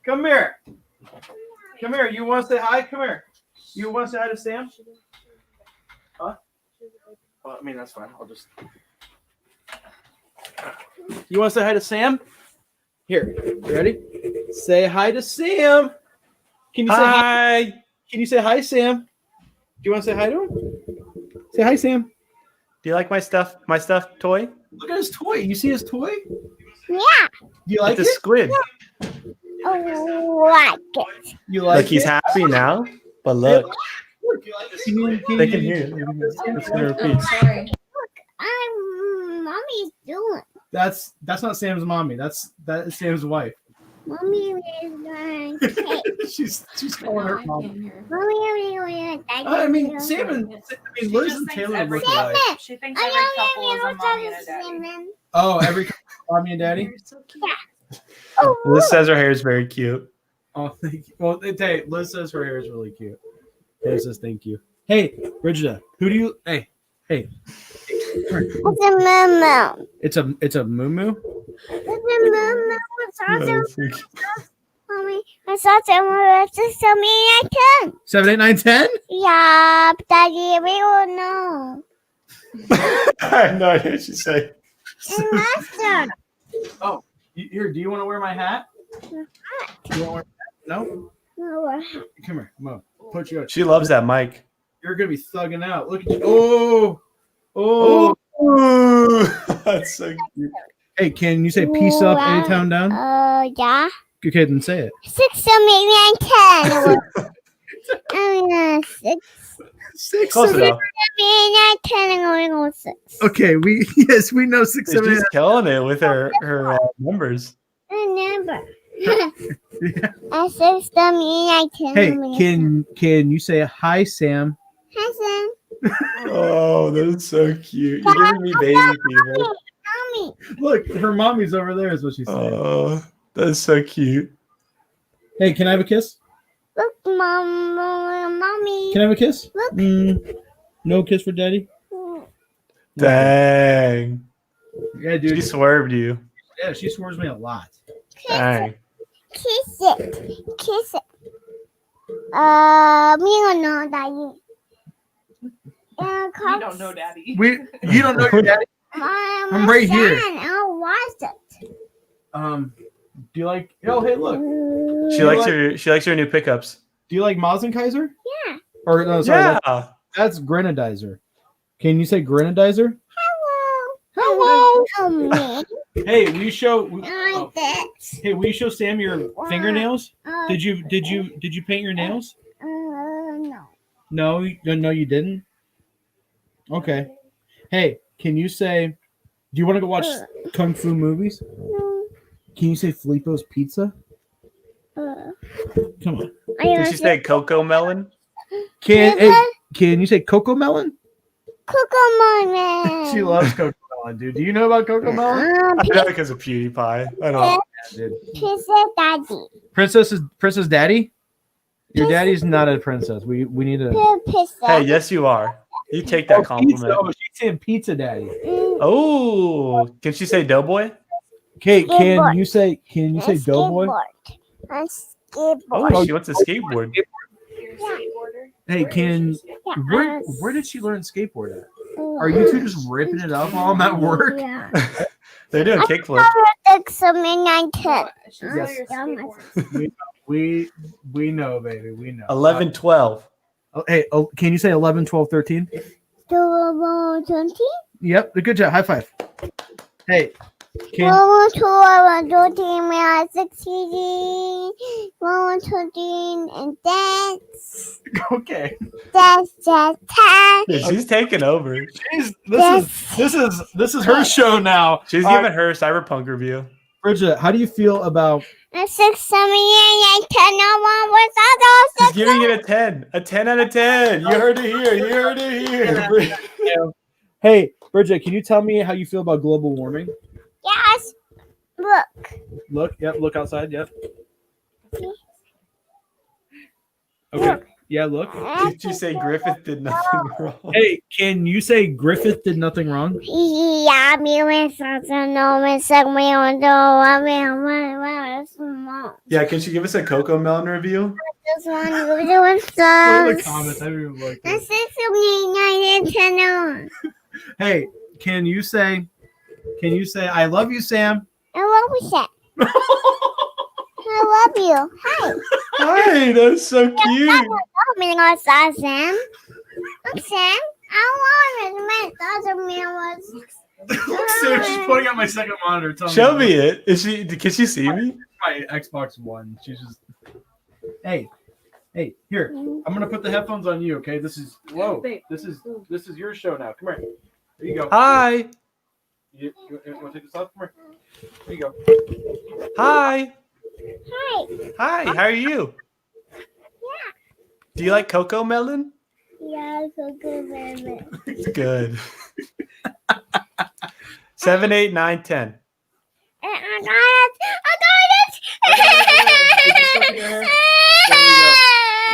Come here. Come here. You want to say hi? Come here. You want to say hi to Sam? Huh? Well, I mean, that's fine. I'll just. You want to say hi to Sam? Here. You ready? Say hi to Sam. Can you say hi? Can you say hi, Sam? Do you want to say hi to him? Say hi, Sam. Do you like my stuffed toy? Look at his toy. You see his toy? Yeah. You like It's a it? squid. Oh, like it. You like Look, he's it? happy now. But look, they can hear it. It's gonna repeat. Sorry. Mommy's doing. That's not Sam's mommy. That is Sam's wife. Mommy is doing cake. she's calling her mom. Mommy is doing I mean, Sam and Liz and Taylor look alike. She thinks every couple is a mommy and a daddy. Oh, every mommy and daddy. You're so cute. Oh, Liz says her hair is very cute. Oh, thank you. Well, hey, Liz says her hair is really cute. Taylor says thank you. Hey, Brigida, who do you? Hey. it's a moo. It's a moo. It's a moo. It's Oh, also freak. mommy. It's also me. 7, 8, 9, 10. Yeah, Daddy, we all know. I have no idea what she's saying. And mustard. Here, do you want to wear my hat? Do you want to wear my hat? No. No, Come here, Mo. Put you. She loves that mic. You're gonna be thugging out. Look at you. Oh. Ooh, that's so cute. Hey, can you say peace up, A-Town down? yeah. Okay, then say it. 6, 7, 8, 9, 10. 6, Close enough. 7, 8, 9, 10. I'm going to 6. Okay, we know 6, 7, 8. She's killing it with her numbers. Remember. 6, 7, 8, 9, 10. Hey, can you say hi, Sam? Hassan. Oh, that's so cute. You're giving me baby fever. Mommy. Look, her mommy's over there. Is what she said. Oh, that's so cute. Hey, can I have a kiss? Look, Mommy. Can I have a kiss? Look. No kiss for daddy. Dang. Yeah, dude. She swerved you. Yeah, she swears me a lot. Dang. Kiss it. Kiss it. Me don't know, Daddy. You don't know daddy. You don't know your daddy. I'm right here. I'll watch it. Do you like? Oh, hey, look. She likes her new pickups. Do you like Kaiser? Yeah. Or no, sorry, Yeah. that's Grenadizer. Can you say Grenadizer? Hello. Hello. Me. Hey, will you show? Like this. Hey, will you show Sam your fingernails? Uh, Did you paint your nails? no. No, you didn't. Okay. Hey, can you say? Do you want to go watch kung fu movies? No. Can you say Filippo's Pizza? Come on. Did she say Coco Melon? Can you say Coco Melon? Coco Melon. She loves Coco Melon, dude. Do you know about Coco Melon? I know because of PewDiePie. I don't. Princess Daddy. Princess Daddy? Your daddy's not a princess. We need a. Princess. Hey, yes, you are. You take that compliment. Pizza. Oh, she's saying Pizza Daddy. Oh, can she say Doughboy? Okay, can Skateboard. you say Doughboy? A skateboard. Oh, she wants a skateboard. You're a skateboarder. Hey, can where did she learn skateboard at? Are you two just ripping it up while I'm at work? Yeah. They're doing kickflip. 6, 7, 8, 9, 10. She's still your skateboarder. We know, baby. We know. 11, 12. Hey, can you say 11, 12, 13? 20. Yep, good job. High five. Hey, can 13, 16, 13, and dance. okay. That's just 10. Yeah, she's taking over. This is her show now. She's giving her Cyberpunk review. Bridget, how do you feel about? A 6, 7, 8, 9, 10, 11, what's that? She's giving it a 10. A 10 out of 10. You heard it here. You heard it here. Hey, Bridget, can you tell me how you feel about global warming? Yes. Look. Look, yep, look outside, yep. Okay, yeah, look. Did you say Griffith did nothing wrong? Hey, can you say Griffith did nothing wrong? Yeah, me with something no mistake me on the Yeah, can she give us a Coco Melon review? this one you doing Put in the stuff. comments. I don't even like The this. 6, 7, 8, 9, 10, 11. Hey, can you say I love you, Sam? And what was that? I love you. Hi. Hi, that's so cute. Oh, me no Sam. I'm Sam. I love it. My other man was. Sam, she's pointing out my second monitor. Tell Show me it. Is she? Can she see me? My Xbox One. She's just. Hey, here. I'm gonna put the headphones on you. Okay. This is whoa. This is your show now. Come here. There you go. Hi. You want to take this off? Come here. There you go. Hi. Hi. Hi. How are you? Do you like Coco Melon? Yeah, so good, baby. It's good. 7, 8, 9, 10. I got it.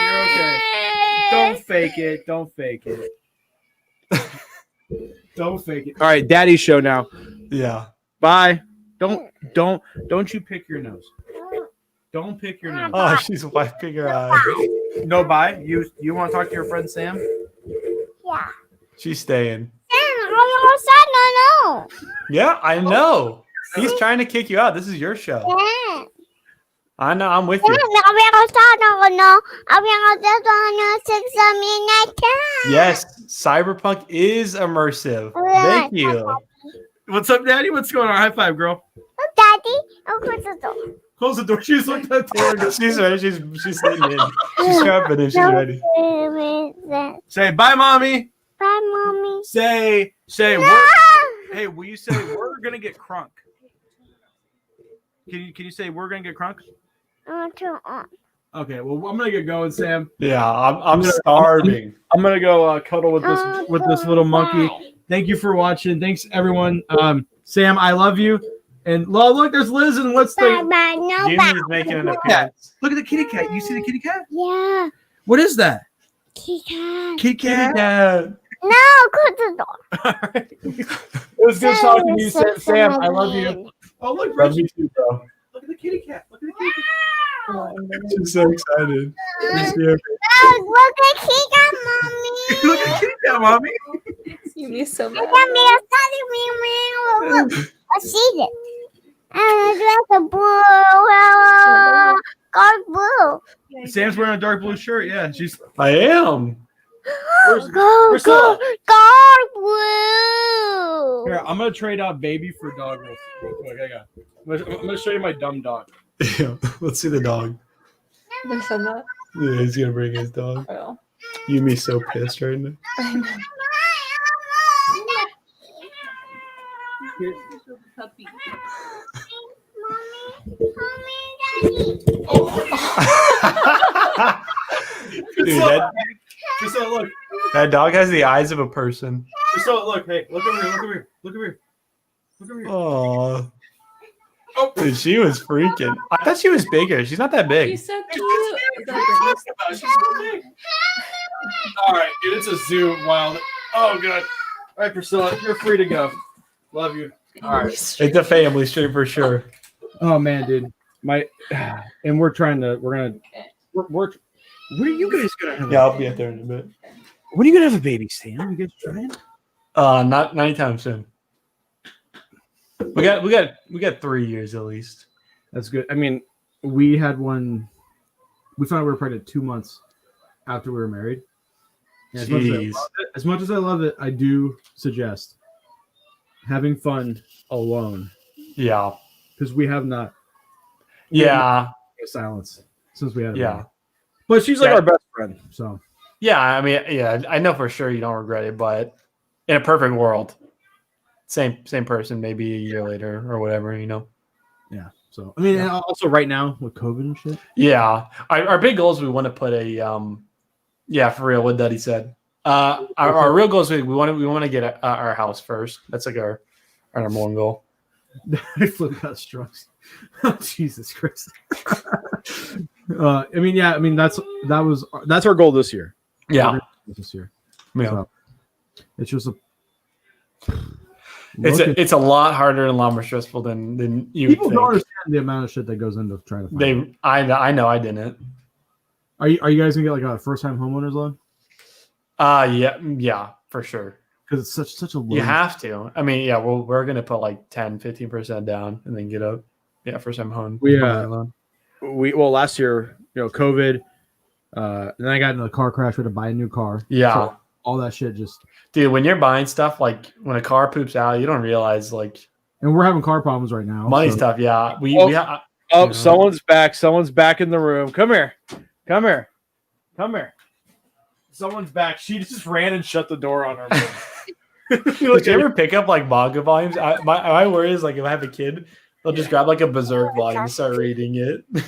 You're okay. Don't fake it. Don't fake it. Don't fake it. All right, Daddy's show now. Yeah. Bye. Don't you pick your nose. Don't pick your nose. Oh, she's wiping her eye. No, bye. You want to talk to your friend Sam? Yeah. She's staying. No. Yeah, I know. He's trying to kick you out. This is your show. Yeah. I know. I'm with you. No. Yes, Cyberpunk is immersive. Thank you. What's up, Daddy? What's going on? High five, girl. Daddy, open the door. Close the door. She's looked at the door. She's ready. She's sitting in. She's strapping in. She's ready. Say bye, mommy. Bye, mommy. Say. No. Hey, will you say we're gonna get crunk? Can you say we're gonna get crunk? Okay, well I'm gonna get going, Sam. Yeah, I'm starving. I'm gonna go cuddle with this little monkey. Thank you for watching. Thanks everyone. Sam, I love you. And look, there's Liz and what's Bye, the bye, no, bye. Jimmy's making an appearance. look at the kitty cat. You see the kitty cat? Yeah. What is that? Kitty cat. Kitty cat. Yeah. No, close the door. It was good talking to you, Sam. I love you. Oh look, Love Reggie. you too, bro. Look at the kitty cat. Look at the kitty cat. She's so excited. She's here. Look at kitty cat, mommy. Look at the kitty cat, mommy. You me so Look bad. at me, Look, I see it. And that's a blue, dark blue. Sam's wearing a dark blue shirt. Yeah, she's. I am. Where's Priscilla? Dark blue. Here, I'm gonna trade out baby for dog real quick. I'm gonna show you my dumb dog. Yeah. Let's see the dog. They said that. Yeah, he's gonna bring his dog. Oh. You me so pissed right now. I know. Puppy. Dude, Priscilla, look. that dog has the eyes of a person. Priscilla, look. Hey, look over here. Look over here. Look over here. Look over here. Oh, Oh, dude, she was freaking. I thought she was bigger. She's not that big. She's so cute. she's so big. All right, dude. It's a zoo. Wild. Oh, good. All right, Priscilla, you're free to go. Love you. All right. It's a family stream for sure. Oh man, dude. And we're gonna. When are you guys gonna have? Yeah, I'll be out there in a bit. When are you gonna have a baby, Sam? You guys trying? Not anytime soon. We got 3 years at least. That's good. I mean, we had one. We found out we were pregnant 2 months after we were married. And Jeez. as much as I love it, I do suggest having fun alone Yeah. because we have not. Yeah. Silence since we had. Yeah. But she's like Yeah. our best friend. So Yeah. I mean, yeah, I know for sure you don't regret it, but in a perfect world, same person, maybe a year later or whatever, you know. Yeah. So I mean, and also right now with COVID and shit. Yeah, our big goal is we want to put a yeah, for real. What Daddy said. Our real goal is we want to get our house first. That's like our number one goal. I flipped out strokes. Jesus Christ. I mean, that's our goal this year. Yeah, This year. yeah. So, it's just It's a lot harder and a lot more stressful than you people would don't think. understand the amount of shit that goes into trying to find it. I know I didn't. Are you guys gonna get like a first time homeowners loan? Yeah, for sure. Because it's such a low. You have to. I mean, yeah, we're gonna put like 10-15% down and then get a first time home. Loan. Last year, COVID. Then I got in a car crash. We had to buy a new car. Yeah. So all that shit just. Dude, when you're buying stuff, like when a car poops out, you don't realize like. And we're having car problems right now. Money stuff, yeah. Someone's back. Someone's back in the room. Come here. Someone's back. She just ran and shut the door on her. Did you ever pick up like manga volumes? My worry is like if I have a kid, they'll just grab like a Berserk volume and start reading it. I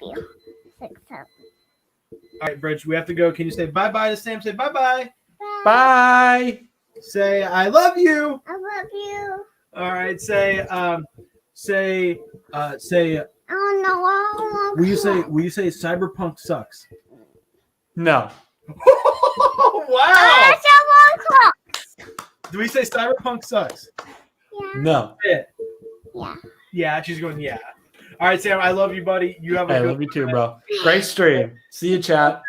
love you. All right, Bridge, we have to go. Can you say bye-bye to Sam? Say bye-bye. Bye. Say I love you. I love you. All right, say Oh no! will you say Cyberpunk sucks? No. Wow. Oh, Do we say Cyberpunk sucks? yeah. No. Yeah. Yeah, she's going, yeah. All right, Sam, I love you, buddy. You have a I good love you too, bro. Great stream. See you, chat.